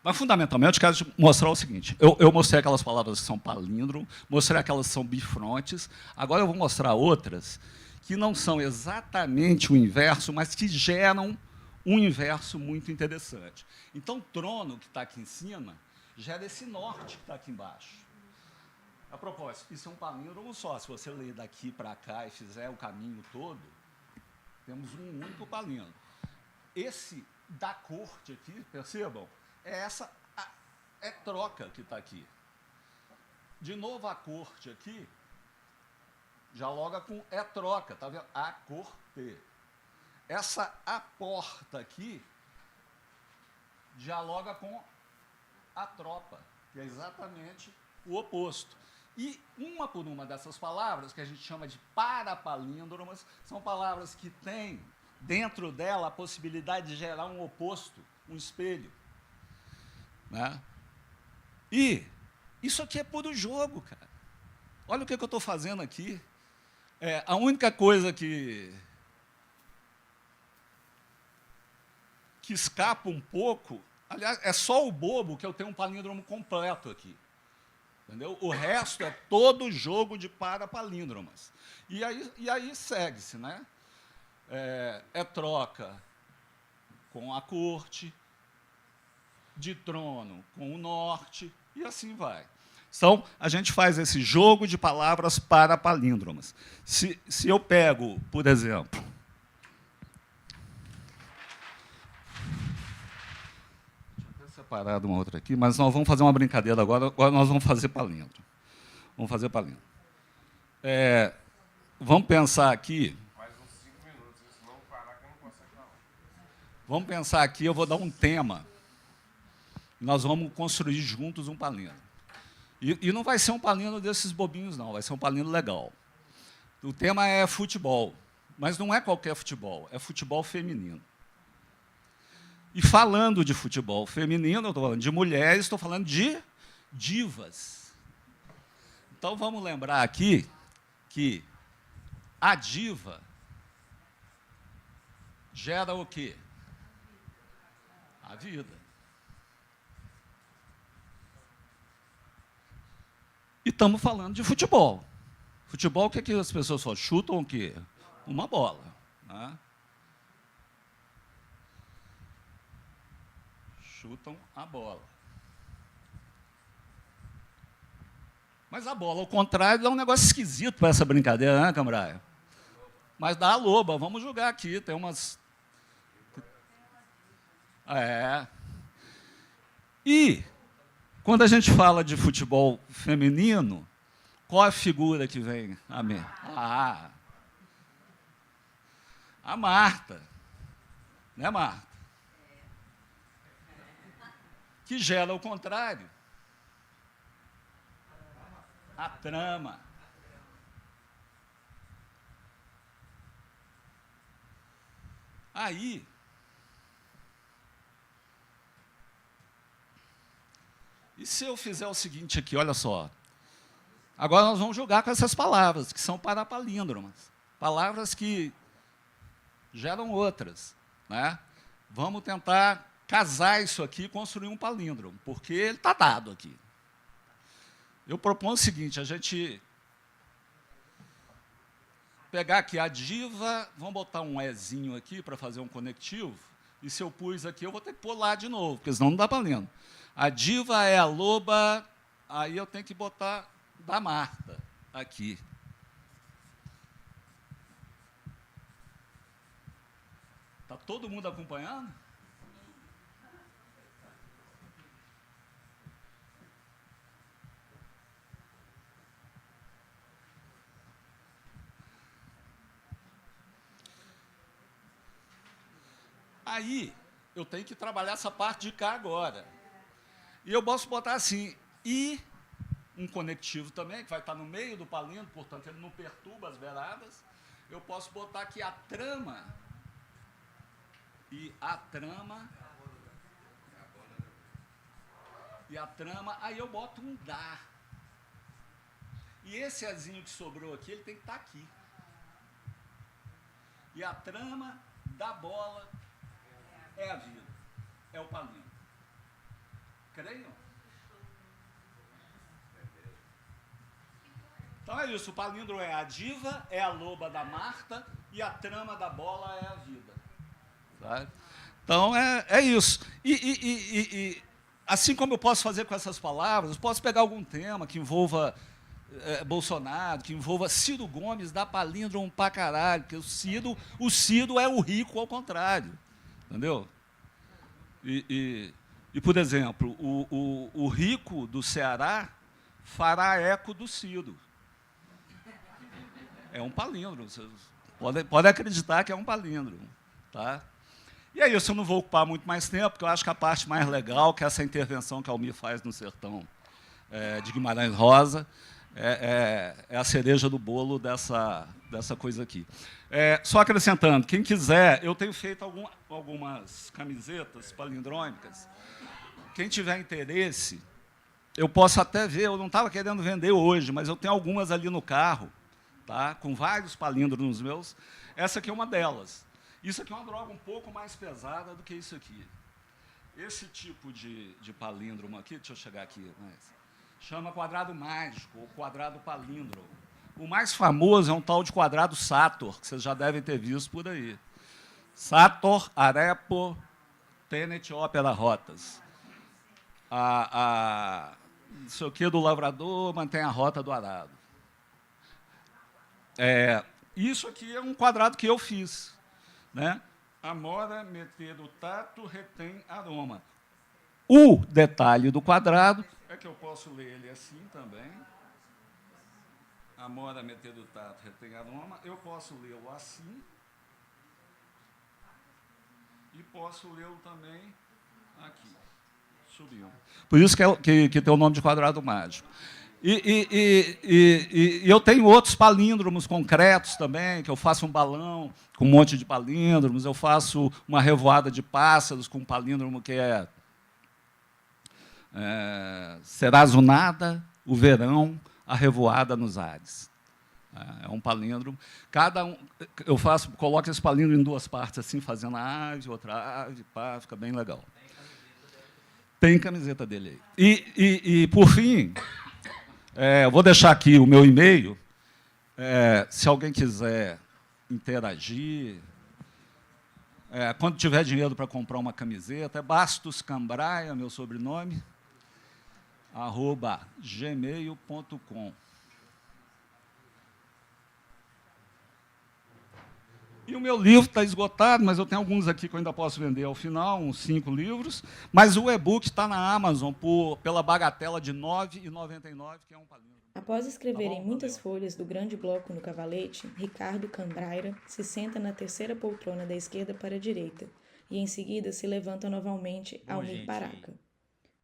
Mas, fundamentalmente, eu quero mostrar o seguinte. Eu mostrei aquelas palavras que são palíndromo, mostrei aquelas que são bifrontes, agora eu vou mostrar outras que não são exatamente o inverso, mas que geram um inverso muito interessante. Então, trono, que está aqui em cima, gera esse norte que está aqui embaixo. A propósito, isso é um palíndromo só. Se você ler daqui para cá e fizer o caminho todo, temos um único palíndromo. Esse da corte aqui, percebam, é troca que está aqui. De novo, a corte aqui dialoga com é troca, tá vendo? A corte. Essa a porta aqui dialoga com a tropa, que é exatamente o oposto. E uma por uma dessas palavras, que a gente chama de parapalíndromas, são palavras que têm dentro dela a possibilidade de gerar um oposto, um espelho. Né? E isso aqui é puro jogo, cara. Olha o que eu estou fazendo aqui. A única coisa que escapa um pouco, aliás, é só o bobo que eu tenho um palíndromo completo aqui. Entendeu? O resto é todo jogo de parapalíndromas. E aí segue-se, né? Troca com a corte, de trono com o norte, e assim vai. Então, a gente faz esse jogo de palavras parapalíndromas. Se eu pego, por exemplo, separado uma outra aqui, mas nós vamos fazer uma brincadeira agora. Agora nós vamos fazer palíndromo. Vamos fazer palíndromo. Vamos pensar aqui. Mais uns 5 minutos, senão parar que eu não consigo falar. Vamos pensar aqui, eu vou dar um tema. Nós vamos construir juntos um palíndromo. E não vai ser um palíndromo desses bobinhos, não. Vai ser um palíndromo legal. O tema é futebol. Mas não é qualquer futebol, é futebol feminino. E falando de futebol feminino, eu estou falando de mulheres, estou falando de divas. Então, vamos lembrar aqui que a diva gera o quê? A vida. E estamos falando de futebol. Futebol, o que as pessoas só chutam o quê? Uma bola. Né? Chutam a bola. Mas a bola, ao contrário, dá um negócio esquisito para essa brincadeira, né, Cambraia? Mas dá a loba, vamos jogar aqui, tem umas... E, quando a gente fala de futebol feminino, qual é a figura que vem à mente? A Marta. Né, Marta? Que gera o contrário. A trama. Aí, e se eu fizer o seguinte aqui, olha só. Agora nós vamos jogar com essas palavras, que são parapalíndromas. Palavras que geram outras. Né? Vamos tentar casar isso aqui e construir um palíndromo, porque ele está dado aqui. Eu proponho o seguinte, a gente pegar aqui a diva, vamos botar um ezinho aqui para fazer um conectivo, e se eu pus aqui, eu vou ter que pôr lá de novo, porque senão não dá palíndromo. A diva é a loba, aí eu tenho que botar da Marta aqui. Está todo mundo acompanhando? Aí, eu tenho que trabalhar essa parte de cá agora. E eu posso botar assim, e um conectivo também, que vai estar no meio do palíndromo, portanto, ele não perturba as beiradas. Eu posso botar aqui a trama, e a trama, aí eu boto um dá. E esse azinho que sobrou aqui, ele tem que estar aqui. E a trama da bola é a vida, é o palíndromo. Creiam? Então é isso, o palíndromo é a diva, é a loba da Marta, e a trama da bola é a vida. Sabe? Então é isso. E assim como eu posso fazer com essas palavras, posso pegar algum tema que envolva Bolsonaro, que envolva Ciro Gomes, dá palíndromo pra caralho, porque o Ciro é o rico ao contrário. Entendeu? E por exemplo, o rico do Ceará fará eco do Ciro. É um palíndromo. Vocês podem acreditar que é um palíndromo. Tá? E é isso, eu não vou ocupar muito mais tempo, porque eu acho que a parte mais legal, que é essa intervenção que a Almir faz no sertão de Guimarães Rosa, é a cereja do bolo dessa coisa aqui. Só acrescentando, quem quiser, eu tenho feito algumas camisetas palindrômicas. Quem tiver interesse, eu posso até ver, eu não estava querendo vender hoje, mas eu tenho algumas ali no carro, tá? Com vários palíndromos meus. Essa aqui é uma delas. Isso aqui é uma droga um pouco mais pesada do que isso aqui. Esse tipo de palíndromo aqui, deixa eu chegar aqui, chama quadrado mágico, ou quadrado palíndromo. O mais famoso é um tal de quadrado Sator, que vocês já devem ter visto por aí. Sator, Arepo, Tenet, Ópera, Rotas. Não sei o que do lavrador mantém a rota do arado. Isso aqui é um quadrado que eu fiz. Né? Amora, meter o tato, retém aroma. O detalhe do quadrado é que eu posso ler ele assim também. Amora, meter o tato, retém aroma. Eu posso lê-lo assim. E posso lê-lo também aqui. Subiu. Por isso que tem o nome de quadrado mágico. E eu tenho outros palíndromos concretos também, que eu faço um balão com um monte de palíndromos, eu faço uma revoada de pássaros com um palíndromo que será azunada, o verão, a revoada nos ares. É um palíndromo. Eu coloco esse palíndromo em duas partes, assim, fazendo a ave, outra ave, pá, fica bem legal. Tem camiseta dele aí. E por fim, eu vou deixar aqui o meu e-mail. Se alguém quiser interagir, quando tiver dinheiro para comprar uma camiseta, é Bastos Cambraia, meu sobrenome, @gmail.com. E o meu livro está esgotado, mas eu tenho alguns aqui que eu ainda posso vender ao final, uns 5 livros. Mas o e-book está na Amazon pela bagatela de R$ 9,99, que é um palíndromo. Após escrever em muitas folhas do grande bloco no cavalete, Ricardo Cambraira se senta na terceira poltrona da esquerda para a direita e, em seguida, se levanta novamente Almir Paraca.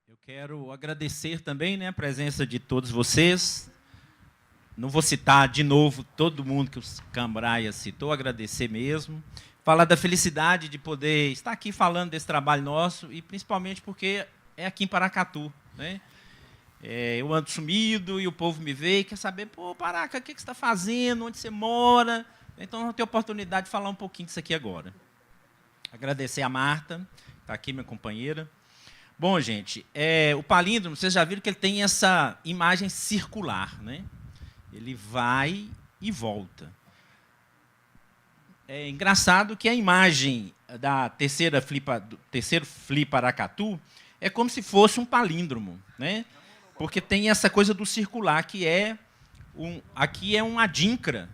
Eu quero agradecer também, a presença de todos vocês. Não vou citar de novo todo mundo que o Cambraia citou, agradecer mesmo. Falar da felicidade de poder estar aqui falando desse trabalho nosso, e principalmente porque é aqui em Paracatu. Eu ando sumido e o povo me vê e quer saber, pô, Paraca, o que você está fazendo, onde você mora? Então, eu tenho a oportunidade de falar um pouquinho disso aqui agora. Agradecer a Marta, que está aqui, minha companheira. Bom, gente, o palíndromo, vocês já viram que ele tem essa imagem circular, Ele vai e volta. É engraçado que a imagem da terceiro Fli Paracatu é como se fosse um palíndromo, porque tem essa coisa do circular, que aqui é um adinkra,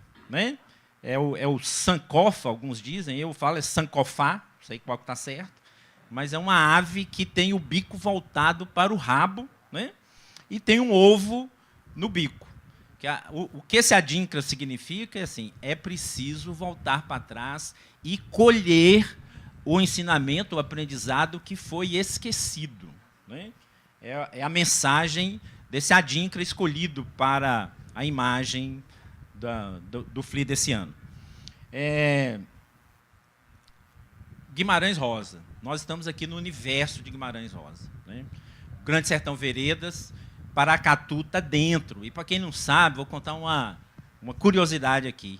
é o sankofa, alguns dizem, eu falo sankofá, não sei qual que está certo, mas é uma ave que tem o bico voltado para o rabo, e tem um ovo no bico. O que esse adinkra significa é assim: é preciso voltar para trás e colher o ensinamento, o aprendizado que foi esquecido. É a mensagem desse adinkra escolhido para a imagem do Fli desse ano. Guimarães Rosa. Nós estamos aqui no universo de Guimarães Rosa. O Grande Sertão Veredas, Paracatu está dentro. E, para quem não sabe, vou contar uma curiosidade aqui.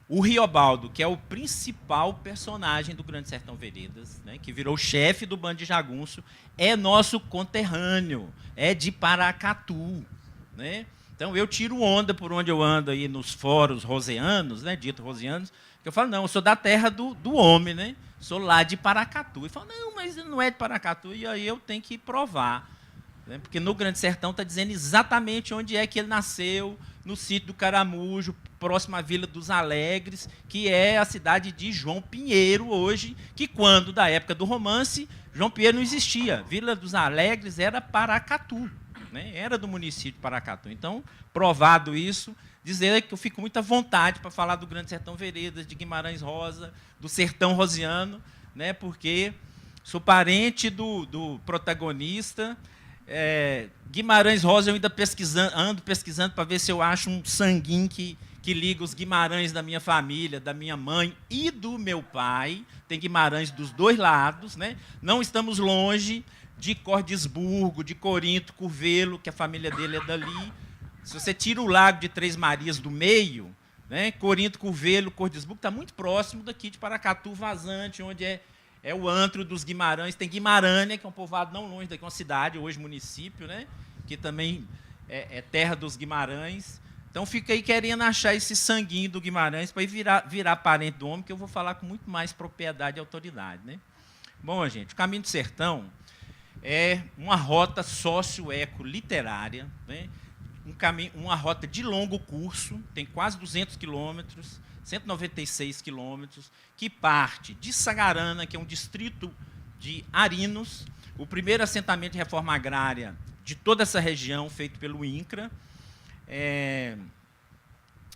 O Riobaldo, que é o principal personagem do Grande Sertão Veredas, que virou chefe do bando de jagunço, é nosso conterrâneo, é de Paracatu. Então, eu tiro onda por onde eu ando aí nos fóruns roseanos, dito roseanos, que eu falo, não, eu sou da terra do homem, sou lá de Paracatu. Ele fala, não, mas ele não é de Paracatu, e aí eu tenho que provar. Porque no Grande Sertão está dizendo exatamente onde é que ele nasceu, no sítio do Caramujo, próximo à Vila dos Alegres, que é a cidade de João Pinheiro hoje, que quando, da época do romance, João Pinheiro não existia. Vila dos Alegres era Paracatu, era do município de Paracatu. Então, provado isso, dizer que eu fico muito à vontade para falar do Grande Sertão Veredas, de Guimarães Rosa, do Sertão Rosiano, né, porque sou parente do protagonista. Guimarães Rosa, eu ainda ando pesquisando para ver se eu acho um sanguinho que liga os Guimarães da minha família, da minha mãe e do meu pai. Tem Guimarães dos dois lados, né? Não estamos longe de Cordisburgo, de Corinto, Curvelo, que a família dele é dali. Se você tira o Lago de Três Marias do meio, né? Corinto, Curvelo, Cordisburgo, está muito próximo daqui de Paracatu, Vazante, onde é o antro dos Guimarães. Tem Guimarães, que é um povoado não longe daqui, uma cidade, hoje município, né? Que também é terra dos Guimarães. Então, fica aí querendo achar esse sanguinho do Guimarães para virar parente do homem, que eu vou falar com muito mais propriedade e autoridade, né? Bom, gente, o Caminho do Sertão é uma rota sócio-eco-literária, né? Uma rota de longo curso, tem quase 200 quilômetros, 196 quilômetros, que parte de Sagarana, que é um distrito de Arinos, o primeiro assentamento de reforma agrária de toda essa região, feito pelo INCRA.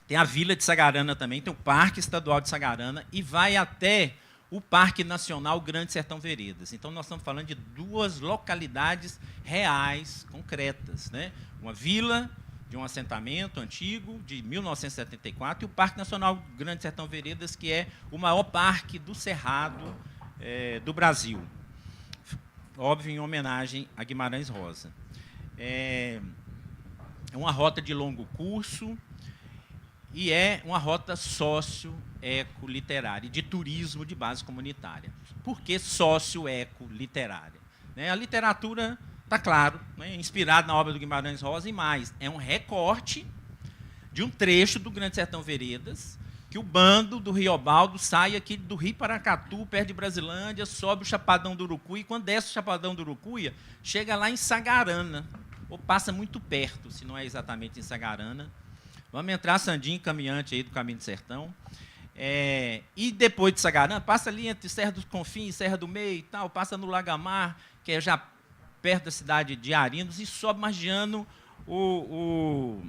Tem a Vila de Sagarana também, tem o Parque Estadual de Sagarana, e vai até o Parque Nacional Grande Sertão Veredas. Então, nós estamos falando de 2 localidades reais, concretas, né? Uma vila de um assentamento antigo, de 1974, e o Parque Nacional Grande Sertão Veredas, que é o maior parque do Cerrado do Brasil. Óbvio, em homenagem a Guimarães Rosa. É uma rota de longo curso e é uma rota sócio-eco-literária, de turismo de base comunitária. Por que sócio-eco-literária? A literatura, está claro, né, inspirada na obra do Guimarães Rosa, e mais, é um recorte de um trecho do Grande Sertão Veredas, que o bando do Riobaldo sai aqui do Rio Paracatu, perto de Brasilândia, sobe o Chapadão do Urucuia, e quando desce o Chapadão do Urucuia, chega lá em Sagarana, ou passa muito perto, se não é exatamente em Sagarana. Vamos entrar, Sandinho, caminhante aí do Caminho do Sertão. E depois de Sagarana, passa ali entre Serra dos Confins, Serra do Meio e tal, passa no Lagamar, que é já perto da cidade de Arinos, e sobe margeando o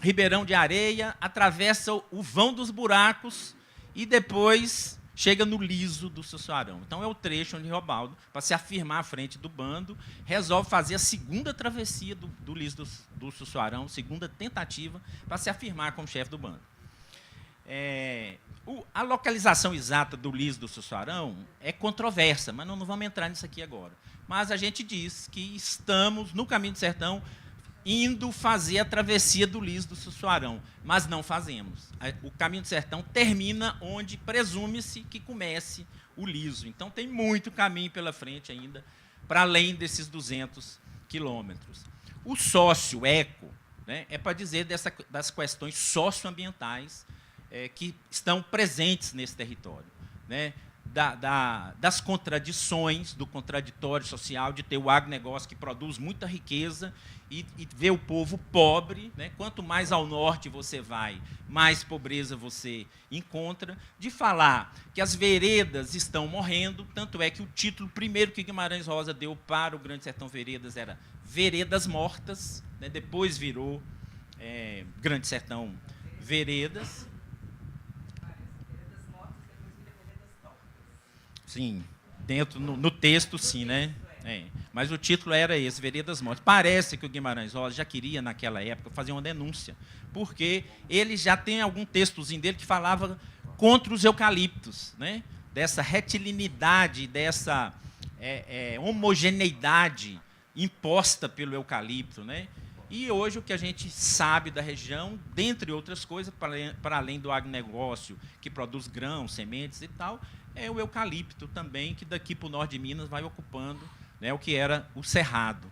Ribeirão de Areia, atravessa o Vão dos Buracos e depois chega no liso do Sussuarão. Então, é o trecho onde Riobaldo, para se afirmar à frente do bando, resolve fazer a segunda travessia do liso do Sussuarão, segunda tentativa, para se afirmar como chefe do bando. A localização exata do liso do Sussuarão é controversa, mas não vamos entrar nisso aqui agora. Mas a gente diz que estamos, no Caminho do Sertão, indo fazer a travessia do liso do Sussuarão, mas não fazemos. O Caminho do Sertão termina onde presume-se que comece o liso. Então, tem muito caminho pela frente ainda, para além desses 200 quilômetros. O sócio-eco, né, é para dizer das questões socioambientais que estão presentes nesse território, né? Das contradições, do contraditório social, de ter o agronegócio que produz muita riqueza e ver o povo pobre, né? Quanto mais ao norte você vai, mais pobreza você encontra, de falar que as veredas estão morrendo, tanto é que o título primeiro que Guimarães Rosa deu para o Grande Sertão Veredas era Veredas Mortas, né? Depois virou Grande Sertão Veredas. Sim, no texto, sim, né? Mas o título era esse, Veredas Mortas. Parece que o Guimarães Rosa já queria, naquela época, fazer uma denúncia, porque ele já tem algum textozinho dele que falava contra os eucaliptos, né? Dessa retilinidade, dessa homogeneidade imposta pelo eucalipto, né? E hoje o que a gente sabe da região, dentre outras coisas, para além do agronegócio, que produz grãos, sementes e tal, é o eucalipto também, que daqui para o norte de Minas vai ocupando, né, o que era o Cerrado.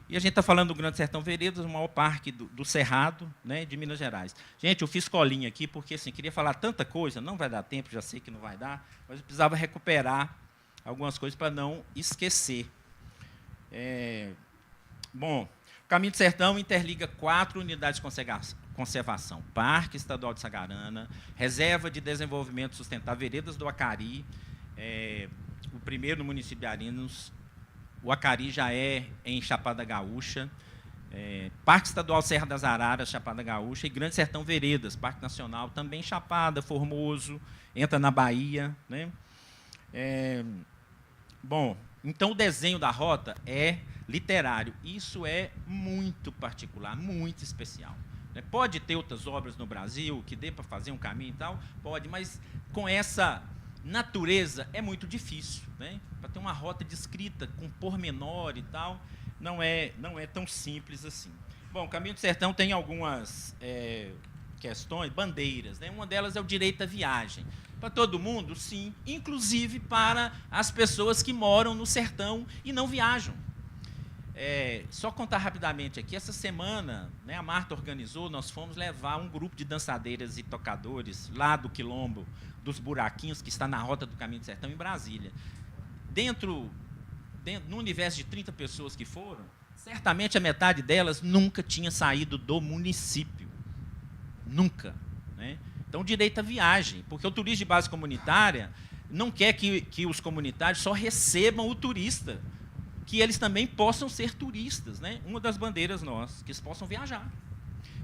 E a gente está falando do Grande Sertão Veredas, o maior parque do Cerrado, né, de Minas Gerais. Gente, eu fiz colinha aqui, porque assim, queria falar tanta coisa, não vai dar tempo, já sei que não vai dar, mas eu precisava recuperar algumas coisas para não esquecer. Bom, o Caminho do Sertão interliga 4 unidades de conservação: Parque Estadual de Sagarana, Reserva de Desenvolvimento Sustentável Veredas do Acari, o primeiro no município de Arinos. O Acari já é em Chapada Gaúcha, Parque Estadual Serra das Araras, Chapada Gaúcha, e Grande Sertão Veredas, Parque Nacional, também Chapada, Formoso, entra na Bahia, né? Bom, então o desenho da rota é literário. Isso é muito particular, muito especial. Pode ter outras obras no Brasil que dê para fazer um caminho e tal, pode, mas com essa natureza é muito difícil, né? Para ter uma rota descrita com pormenor e tal, não é tão simples assim. Bom, o Caminho do Sertão tem algumas questões, bandeiras, né? Uma delas é o direito à viagem. Para todo mundo, sim, inclusive para as pessoas que moram no sertão e não viajam. Só contar rapidamente aqui, essa semana, né, a Marta organizou, nós fomos levar um grupo de dançadeiras e tocadores lá do Quilombo dos Buraquinhos, que está na rota do Caminho do Sertão, em Brasília. No universo de 30 pessoas que foram, certamente a metade delas nunca tinha saído do município. Nunca. Né? Então, direito à viagem, porque o turismo de base comunitária não quer que os comunitários só recebam o turista, que eles também possam ser turistas, né? Uma das bandeiras nossas, que eles possam viajar.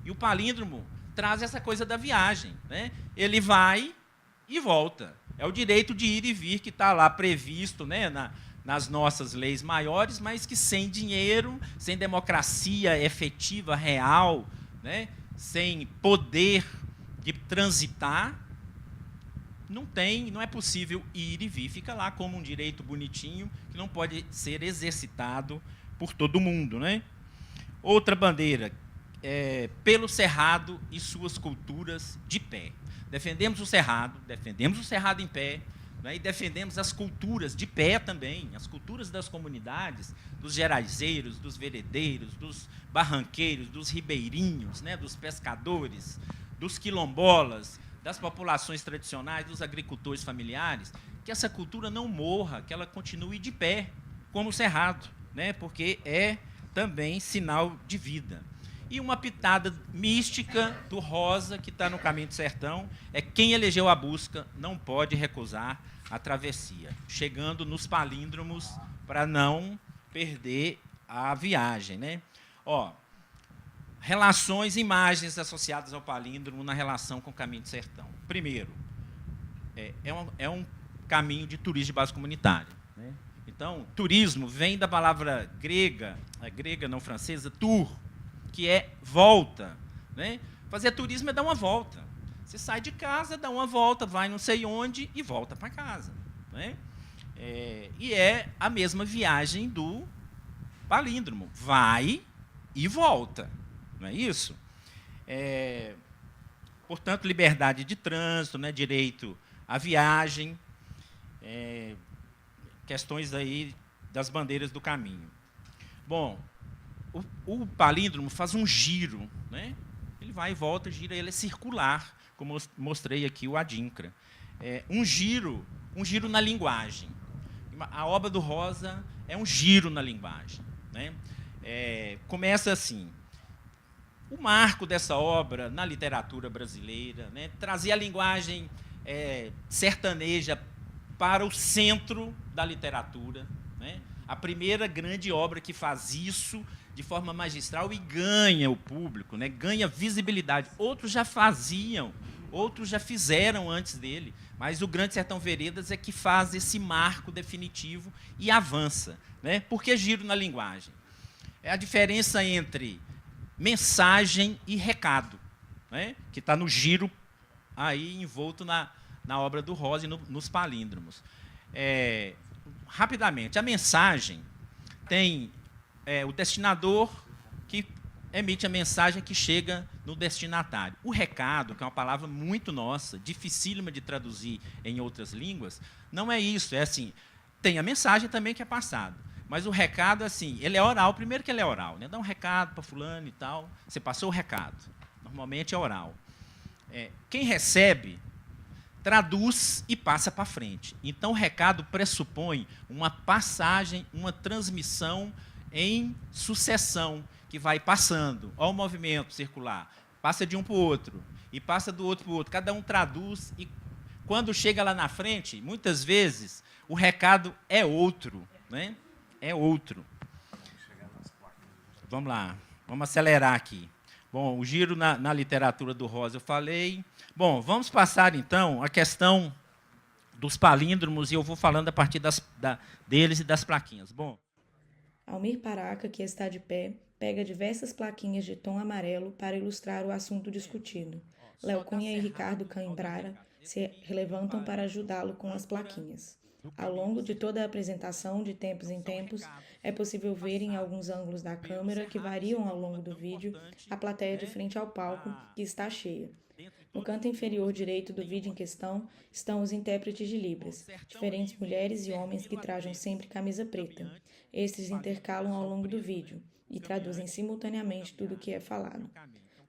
E o palíndromo traz essa coisa da viagem, né? Ele vai e volta. É o direito de ir e vir que está lá previsto, né, nas nossas leis maiores, mas que sem dinheiro, sem democracia efetiva, real, né, sem poder de transitar, não é possível ir e vir. Fica lá como um direito bonitinho que não pode ser exercitado por todo mundo, né? Outra bandeira, pelo Cerrado e suas culturas de pé. Defendemos o Cerrado em pé, né? E defendemos as culturas de pé também, as culturas das comunidades, dos geraizeiros, dos veredeiros, dos barranqueiros, dos ribeirinhos, né? Dos pescadores, dos quilombolas, das populações tradicionais, dos agricultores familiares, que essa cultura não morra, que ela continue de pé, como o Cerrado, né? Porque é também sinal de vida. E uma pitada mística do Rosa, que está no Caminho do Sertão, é quem elegeu a busca não pode recusar a travessia, chegando nos palíndromos para não perder a viagem, né? Relações, imagens associadas ao palíndromo na relação com o Caminho do Sertão. Primeiro, é um caminho de turismo de base comunitária, né? Então, turismo vem da palavra grega não francesa, tour, que é volta, né? Fazer turismo é dar uma volta. Você sai de casa, dá uma volta, vai não sei onde e volta para casa, né? E é a mesma viagem do palíndromo. Vai e volta. Não é isso? Portanto, liberdade de trânsito, né, direito à viagem, questões aí das bandeiras do caminho. Bom, o palíndromo faz um giro, né? Ele vai e volta, gira, ele é circular, como mostrei aqui o Adinkra. Um giro na linguagem. A obra do Rosa é um giro na linguagem, né? Começa assim. O marco dessa obra na literatura brasileira, né, trazer a linguagem sertaneja para o centro da literatura, né? A primeira grande obra que faz isso de forma magistral e ganha o público, né, ganha visibilidade. Outros já faziam, outros já fizeram antes dele, mas o Grande Sertão Veredas é que faz esse marco definitivo e avança, né? Por que giro na linguagem? É a diferença entre mensagem e recado, né? Que está no giro aí envolto na obra do Rosa e nos palíndromos. Rapidamente, a mensagem tem o destinador que emite a mensagem que chega no destinatário. O recado, que é uma palavra muito nossa, dificílima de traduzir em outras línguas, não é isso. É assim, tem a mensagem também que é passada. Mas o recado, assim, ele é oral. Primeiro que ele é oral, né? Dá um recado para fulano e tal. Você passou o recado. Normalmente é oral. Quem recebe, traduz e passa para frente. Então, o recado pressupõe uma passagem, uma transmissão em sucessão, que vai passando. Olha o movimento circular. Passa de um para o outro, e passa do outro para o outro. Cada um traduz, e quando chega lá na frente, muitas vezes, o recado é outro, né? É outro. Vamos lá, vamos acelerar aqui. Bom, o giro na literatura do Rosa eu falei. Bom, vamos passar, então, a questão dos palíndromos, e eu vou falando a partir deles e das plaquinhas. Bom, Almir Paraca, que está de pé, pega diversas plaquinhas de tom amarelo para ilustrar o assunto discutido. Léo Cunha e Ricardo Caimbrara se levantam para ajudá-lo com as plaquinhas. Ao longo de toda a apresentação, de tempos em tempos, é possível ver em alguns ângulos da câmera, que variam ao longo do vídeo, a plateia de frente ao palco, que está cheia. No canto inferior direito do vídeo em questão estão os intérpretes de Libras, diferentes mulheres e homens que trajam sempre camisa preta. Estes intercalam ao longo do vídeo e traduzem simultaneamente tudo o que é falado.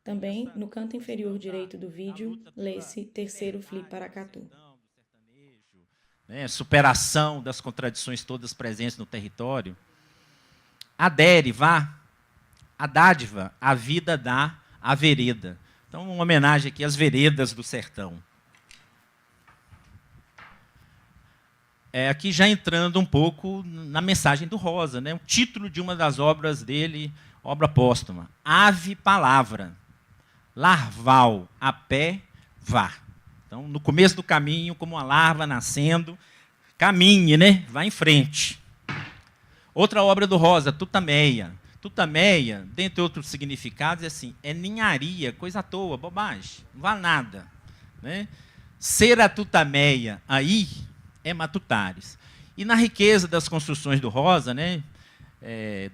Também, no canto inferior direito do vídeo, lê-se Terceiro Flip Paracatu. Superação das contradições todas presentes no território. Adere, vá, a dádiva, a vida dá, a vereda. Então, uma homenagem aqui às veredas do sertão. Aqui já entrando um pouco na mensagem do Rosa, né? O título de uma das obras dele, obra póstuma, Ave Palavra, larval, a pé, vá. Então, no começo do caminho, como uma larva nascendo, caminhe, né? Vá em frente. Outra obra do Rosa, Tutameia. Tutameia, dentre outros significados, é assim, é ninharia, coisa à toa, bobagem, não vale nada. Né? Ser a tutameia aí é matutares. E na riqueza das construções do Rosa, né,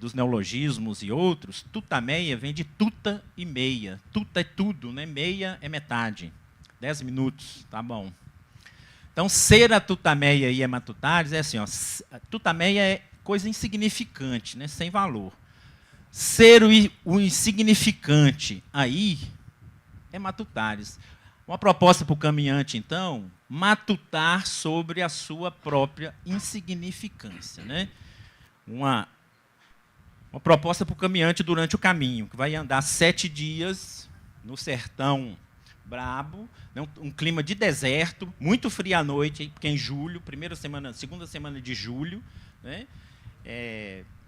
dos neologismos e outros, tutameia vem de tuta e meia. Tuta é tudo, né? Meia é metade. 10 minutos, tá bom. Então, ser a tutameia e é matutares é assim, ó, tutameia é coisa insignificante, né, sem valor. Ser o insignificante aí é matutares. Uma proposta para o caminhante, então, matutar sobre a sua própria insignificância. Né? Uma proposta para o caminhante durante o caminho, que vai andar 7 dias no sertão brabo, né? Um clima de deserto, muito frio à noite, porque é em julho, segunda semana de julho, né?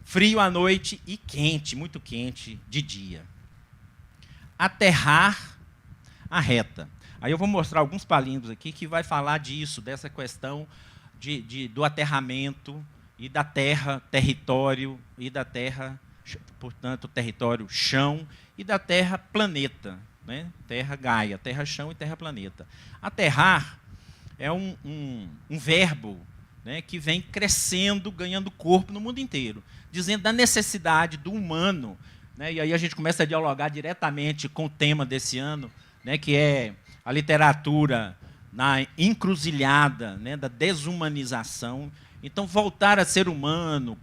Frio à noite e quente, muito quente de dia. Aterrar a reta. Aí eu vou mostrar alguns palíndromos aqui que vai falar disso, dessa questão do aterramento e da terra, território, e da terra, portanto, território, chão, e da terra, planeta. Né? Terra, Gaia, terra, chão e terra, planeta. Aterrar é um verbo, né, que vem crescendo, ganhando corpo no mundo inteiro, dizendo da necessidade do humano, né, e aí a gente começa a dialogar diretamente com o tema desse ano, né, que é a literatura na encruzilhada, né, da desumanização. Então, voltar a ser humano,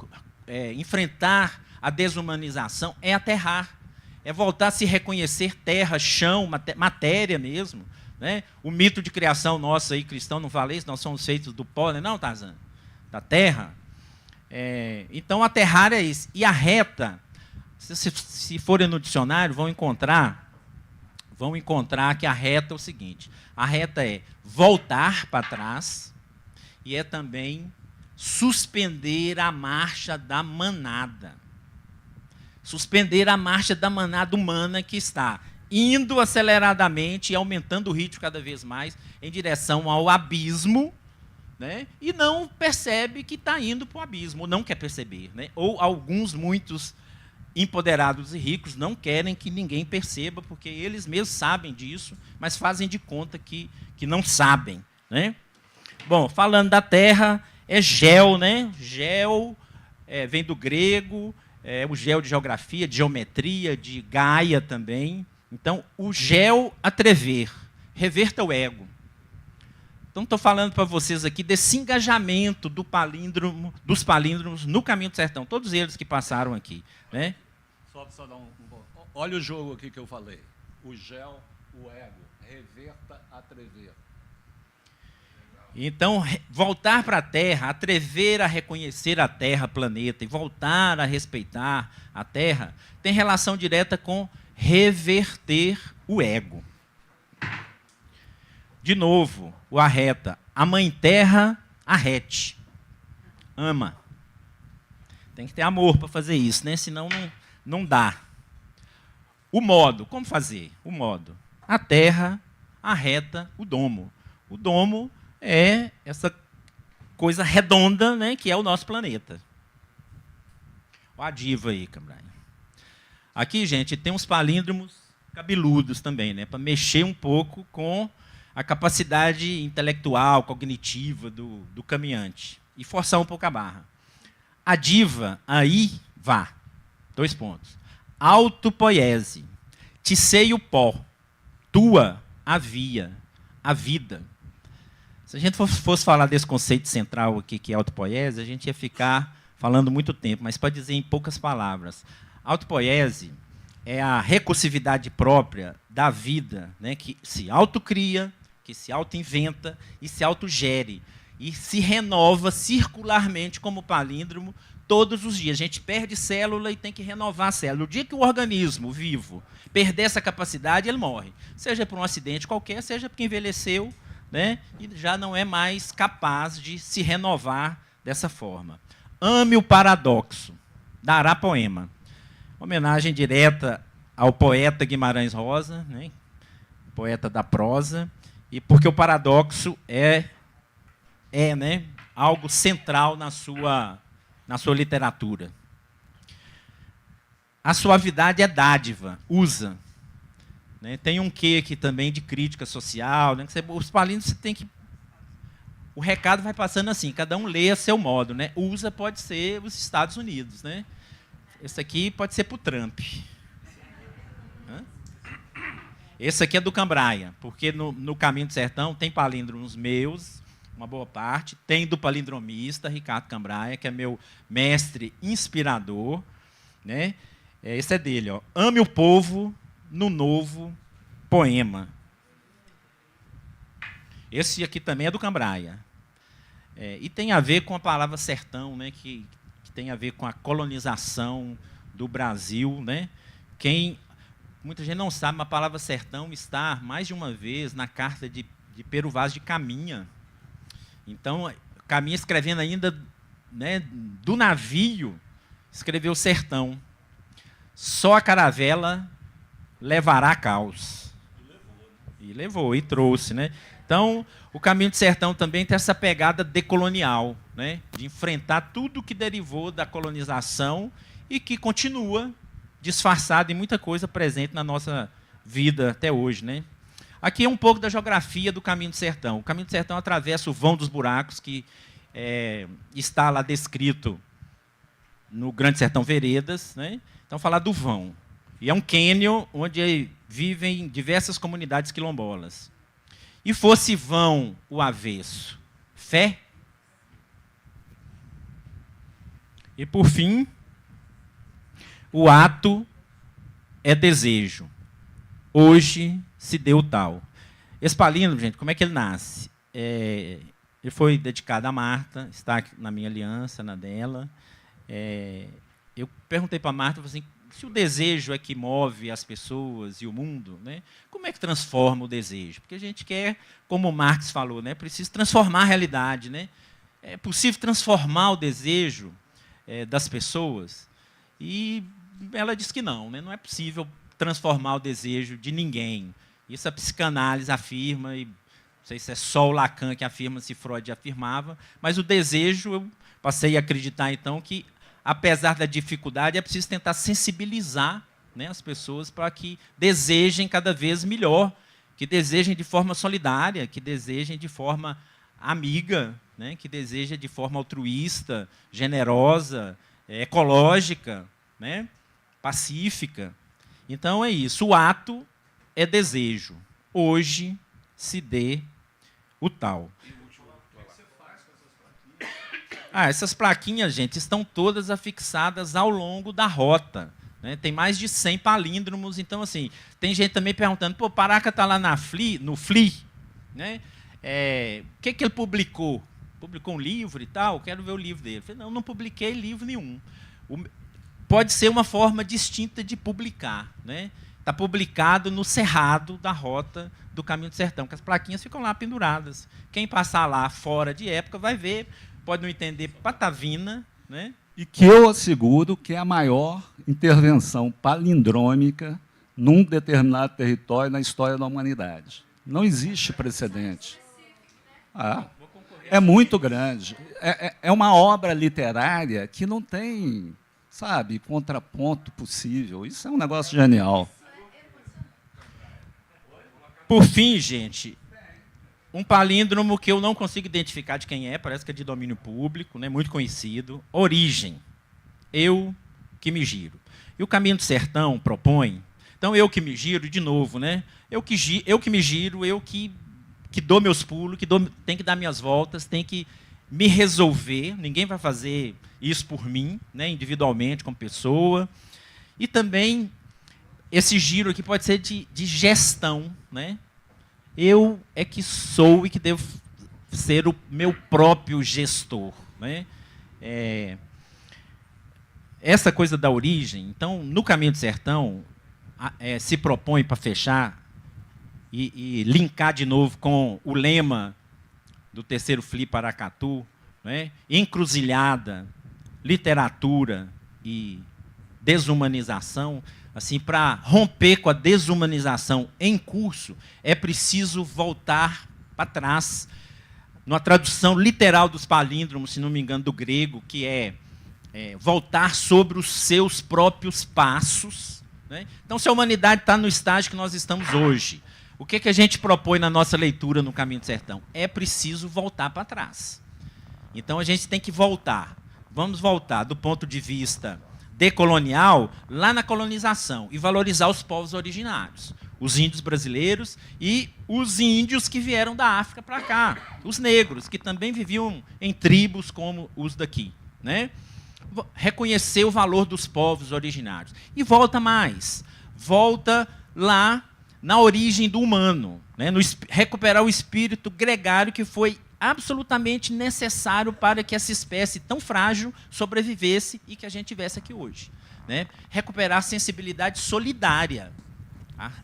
enfrentar a desumanização é aterrar, é voltar a se reconhecer terra, chão, matéria mesmo. Né? O mito de criação nosso aí, cristão, não falei isso, nós somos feitos do pó, não, Tarzan? Da terra. Então, aterrar é isso. E a reta, se forem no dicionário, vão encontrar que a reta é o seguinte: a reta é voltar para trás e é também suspender a marcha da manada. Suspender a marcha da manada humana que está indo aceleradamente e aumentando o ritmo cada vez mais em direção ao abismo, né? E não percebe que está indo para o abismo, ou não quer perceber. Né? Ou muitos empoderados e ricos não querem que ninguém perceba, porque eles mesmos sabem disso, mas fazem de conta que não sabem. Né? Bom, falando da Terra, é gel, né? Gel vem do grego, o gel de geografia, de geometria, de Gaia também. Então, o gel atrever, reverta o ego. Então, estou falando para vocês aqui desse engajamento dos palíndromos no Caminho do Sertão, todos eles que passaram aqui. Né? Só dar olha o jogo aqui que eu falei. O gel, o ego, reverta, atrever. Então, voltar para a Terra, atrever a reconhecer a Terra, planeta, e voltar a respeitar a Terra, tem relação direta com reverter o ego. De novo, o arreta. A Mãe Terra arrete. Ama. Tem que ter amor para fazer isso, né? Senão não dá. O modo, como fazer? O modo. A Terra arreta o domo. O domo é essa coisa redonda, né, que é o nosso planeta. Olha a diva aí, Cambrai. Aqui, gente, tem uns palíndromos cabeludos também, né, para mexer um pouco com a capacidade intelectual, cognitiva do caminhante e forçar um pouco a barra. A diva, aí, vá. 2 pontos. Autopoiese. Tisseio pó. Tua, havia. A vida. Se a gente fosse falar desse conceito central aqui, que é autopoiese, a gente ia ficar falando muito tempo, mas para dizer em poucas palavras. Autopoiese é a recursividade própria da vida, né, que se autocria, que se autoinventa e se autogere. E se renova circularmente como palíndromo todos os dias. A gente perde célula e tem que renovar a célula. O dia que o organismo vivo perder essa capacidade, ele morre. Seja por um acidente qualquer, seja porque envelheceu, né, e já não é mais capaz de se renovar dessa forma. Ame o paradoxo. Dará poema. Homenagem direta ao poeta Guimarães Rosa, né, poeta da prosa, e porque o paradoxo é né, algo central na sua literatura. A suavidade é dádiva, usa. Né, tem um quê aqui também de crítica social. Né, os palíndromos, você tem que... O recado vai passando assim, cada um lê a seu modo. Né, usa pode ser os Estados Unidos. Né, esse aqui pode ser para o Trump. Esse aqui é do Cambraia, porque no Caminho do Sertão tem palíndromos meus, uma boa parte, tem do palindromista Ricardo Cambraia, que é meu mestre inspirador, né? Esse é dele, ó. Ame o povo no novo poema. Esse aqui também é do Cambraia. E tem a ver com a palavra sertão, né? Que tem a ver com a colonização do Brasil, né? Muita gente não sabe, mas a palavra sertão está mais de uma vez na carta de Pero Vaz de Caminha. Então, Caminha escrevendo ainda, né, do navio, escreveu sertão. Só a caravela levará caos. E levou, e trouxe. Né? Então, o Caminho do Sertão também tem essa pegada decolonial, né, de enfrentar tudo que derivou da colonização e que continua disfarçado em muita coisa presente na nossa vida até hoje. Né? Aqui é um pouco da geografia do Caminho do Sertão. O Caminho do Sertão atravessa o Vão dos Buracos, que está lá descrito no Grande Sertão Veredas. Né? Então, falar do vão. E é um cânion onde vivem diversas comunidades quilombolas. E fosse vão o avesso? Fé? E, por fim, o ato é desejo. Hoje se deu tal. Esse palíndromo, gente, como é que ele nasce? Ele foi dedicado a Marta, está na minha aliança, na dela. Eu perguntei para a Marta, assim, se o desejo é que move as pessoas e o mundo, né, como é que transforma o desejo? Porque a gente quer, como o Marx falou, né, precisa transformar a realidade. Né? É possível transformar o desejo das pessoas? E ela diz que não, né? Não é possível transformar o desejo de ninguém. Isso a psicanálise afirma, e não sei se é só o Lacan que afirma, se Freud afirmava, mas o desejo, eu passei a acreditar, então, que, apesar da dificuldade, é preciso tentar sensibilizar, né, as pessoas para que desejem cada vez melhor, que desejem de forma solidária, que desejem de forma amiga, né, que desejem de forma altruísta, generosa, ecológica, né, pacífica. Então é isso, o ato é desejo. Hoje se dê o tal. Essas plaquinhas, gente, estão todas afixadas ao longo da rota. Né? Tem mais de 100 palíndromos, então assim, tem gente também perguntando, pô, Paraca está lá no FLI, né? O que ele publicou? Publicou um livro e tal? Quero ver o livro dele. Eu falei, não publiquei livro nenhum. Pode ser uma forma distinta de publicar. Né? Está publicado no cerrado da rota do Caminho do Sertão, que as plaquinhas ficam lá penduradas. Quem passar lá fora de época vai ver, pode não entender patavina. Né? E que eu asseguro que é a maior intervenção palindrômica num determinado território na história da humanidade. Não existe precedente. É muito grande. É uma obra literária que não tem, sabe, contraponto possível. Isso é um negócio genial. Por fim, gente, um palíndromo que eu não consigo identificar de quem é, parece que é de domínio público, né, muito conhecido. Origem. Eu que me giro. E o Caminho do Sertão propõe... Então, eu que me giro, de novo, né? Eu que me giro, eu que dou meus pulos, tenho que dar minhas voltas, tenho que me resolver. Ninguém vai fazer isso por mim, né, individualmente, como pessoa. E também, esse giro aqui pode ser de gestão. Né? Eu é que sou e que devo ser o meu próprio gestor. Né? Essa coisa da origem, então, no Caminho do Sertão, se propõe para fechar e linkar de novo com o lema do terceiro FLI Paracatu, né? Encruzilhada, literatura e desumanização. Assim, para romper com a desumanização em curso, é preciso voltar para trás. Numa tradução literal dos palíndromos, se não me engano, do grego, que é voltar sobre os seus próprios passos. Né? Então, se a humanidade está no estágio que nós estamos hoje, o que a gente propõe na nossa leitura no Caminho do Sertão? É preciso voltar para trás. Então, a gente tem que voltar. Vamos voltar do ponto de vista decolonial, lá na colonização, e valorizar os povos originários. Os índios brasileiros e os índios que vieram da África para cá. Os negros, que também viviam em tribos como os daqui. Né? Reconhecer o valor dos povos originários. E volta mais. Volta lá na origem do humano. Né? Recuperar o espírito gregário que foi absolutamente necessário para que essa espécie tão frágil sobrevivesse e que a gente tivesse aqui hoje. Né? Recuperar a sensibilidade solidária.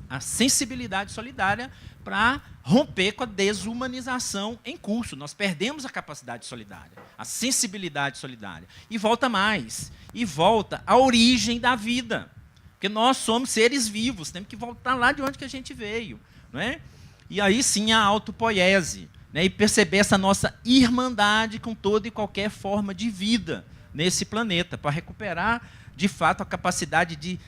A sensibilidade solidária para romper com a desumanização em curso. Nós perdemos a capacidade solidária, a sensibilidade solidária. E volta mais. E volta à origem da vida. Porque nós somos seres vivos, temos que voltar lá de onde que a gente veio. Não é? E aí sim a autopoiese. Né? E perceber essa nossa irmandade com toda e qualquer forma de vida nesse planeta, para recuperar, de fato, a capacidade de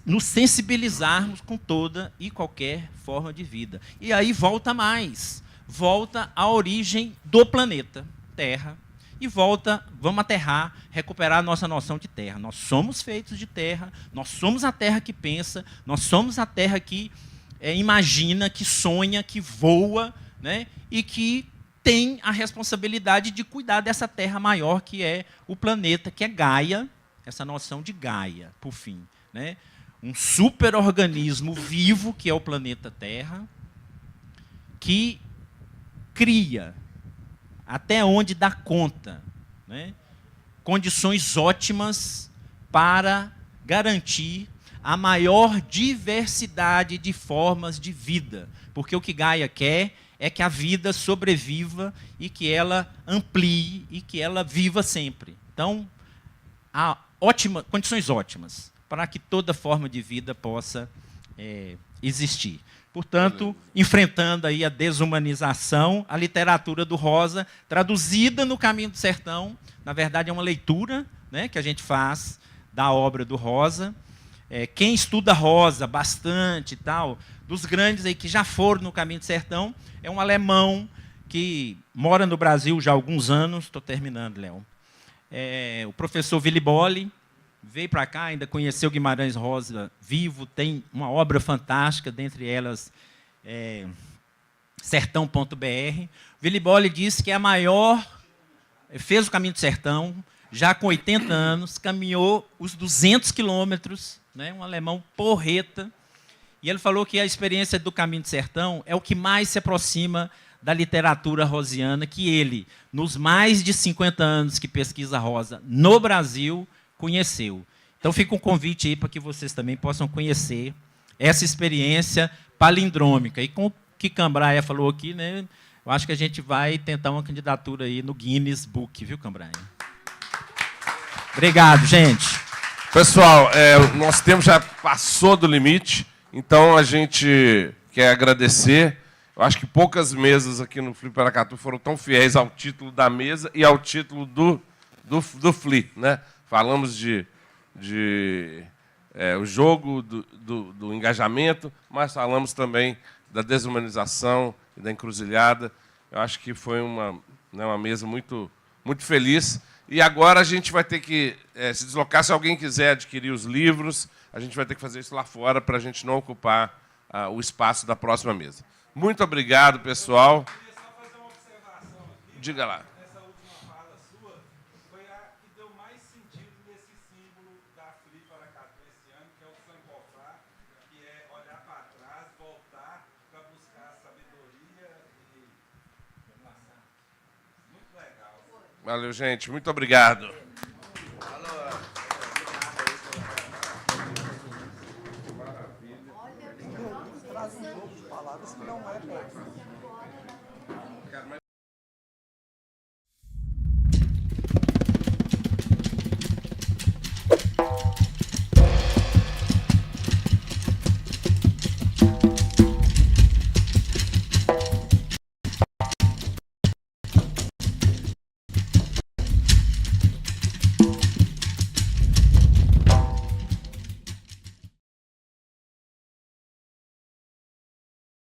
nos sensibilizarmos com toda e qualquer forma de vida. E aí volta mais, volta à origem do planeta Terra, e volta, vamos aterrar, recuperar a nossa noção de terra. Nós somos feitos de terra, nós somos a terra que pensa, nós somos a terra que imagina, que sonha, que voa, né? E que tem a responsabilidade de cuidar dessa terra maior que é o planeta, que é Gaia, essa noção de Gaia, por fim. Né? Um superorganismo vivo, que é o planeta Terra, que cria, até onde dá conta, né? Condições ótimas para garantir a maior diversidade de formas de vida. Porque o que Gaia quer é que a vida sobreviva e que ela amplie e que ela viva sempre. Então, há condições ótimas para que toda forma de vida possa existir. Portanto, enfrentando aí a desumanização, a literatura do Rosa, traduzida no Caminho do Sertão, na verdade é uma leitura, né, que a gente faz da obra do Rosa. Quem estuda Rosa bastante e tal, dos grandes aí que já foram no Caminho do Sertão, é um alemão que mora no Brasil já há alguns anos, estou terminando, Léo. O professor Willy Bolle veio para cá, ainda conheceu Guimarães Rosa vivo, tem uma obra fantástica, dentre elas Sertão.br. Willy Bolle disse que é a maior, fez o Caminho do Sertão, já com 80 anos, caminhou os 200 quilômetros, né, um alemão porreta, e ele falou que a experiência do Caminho do Sertão é o que mais se aproxima da literatura rosiana, que ele, nos mais de 50 anos que pesquisa Rosa no Brasil, conheceu. Então, fica um convite aí para que vocês também possam conhecer essa experiência palindrômica. E com o que Cambraia falou aqui, né, eu acho que a gente vai tentar uma candidatura aí no Guinness Book, viu, Cambraia? Obrigado, gente. Pessoal, nosso tempo já passou do limite, então a gente quer agradecer. Eu acho que poucas mesas aqui no Fli Paracatu foram tão fiéis ao título da mesa e ao título do Fli, né? Falamos o jogo do engajamento, mas falamos também da desumanização e da encruzilhada. Eu acho que foi uma mesa muito, muito feliz. E agora a gente vai ter que se deslocar. Se alguém quiser adquirir os livros, a gente vai ter que fazer isso lá fora para a gente não ocupar o espaço da próxima mesa. Muito obrigado, pessoal. Eu queria só fazer uma observação aqui. Diga lá. Essa última fala sua foi a que deu mais sentido nesse símbolo da Fli Paracatu esse ano, que é o Sankofá, que é olhar para trás, voltar para buscar sabedoria e... Muito legal. Valeu, gente. Muito obrigado.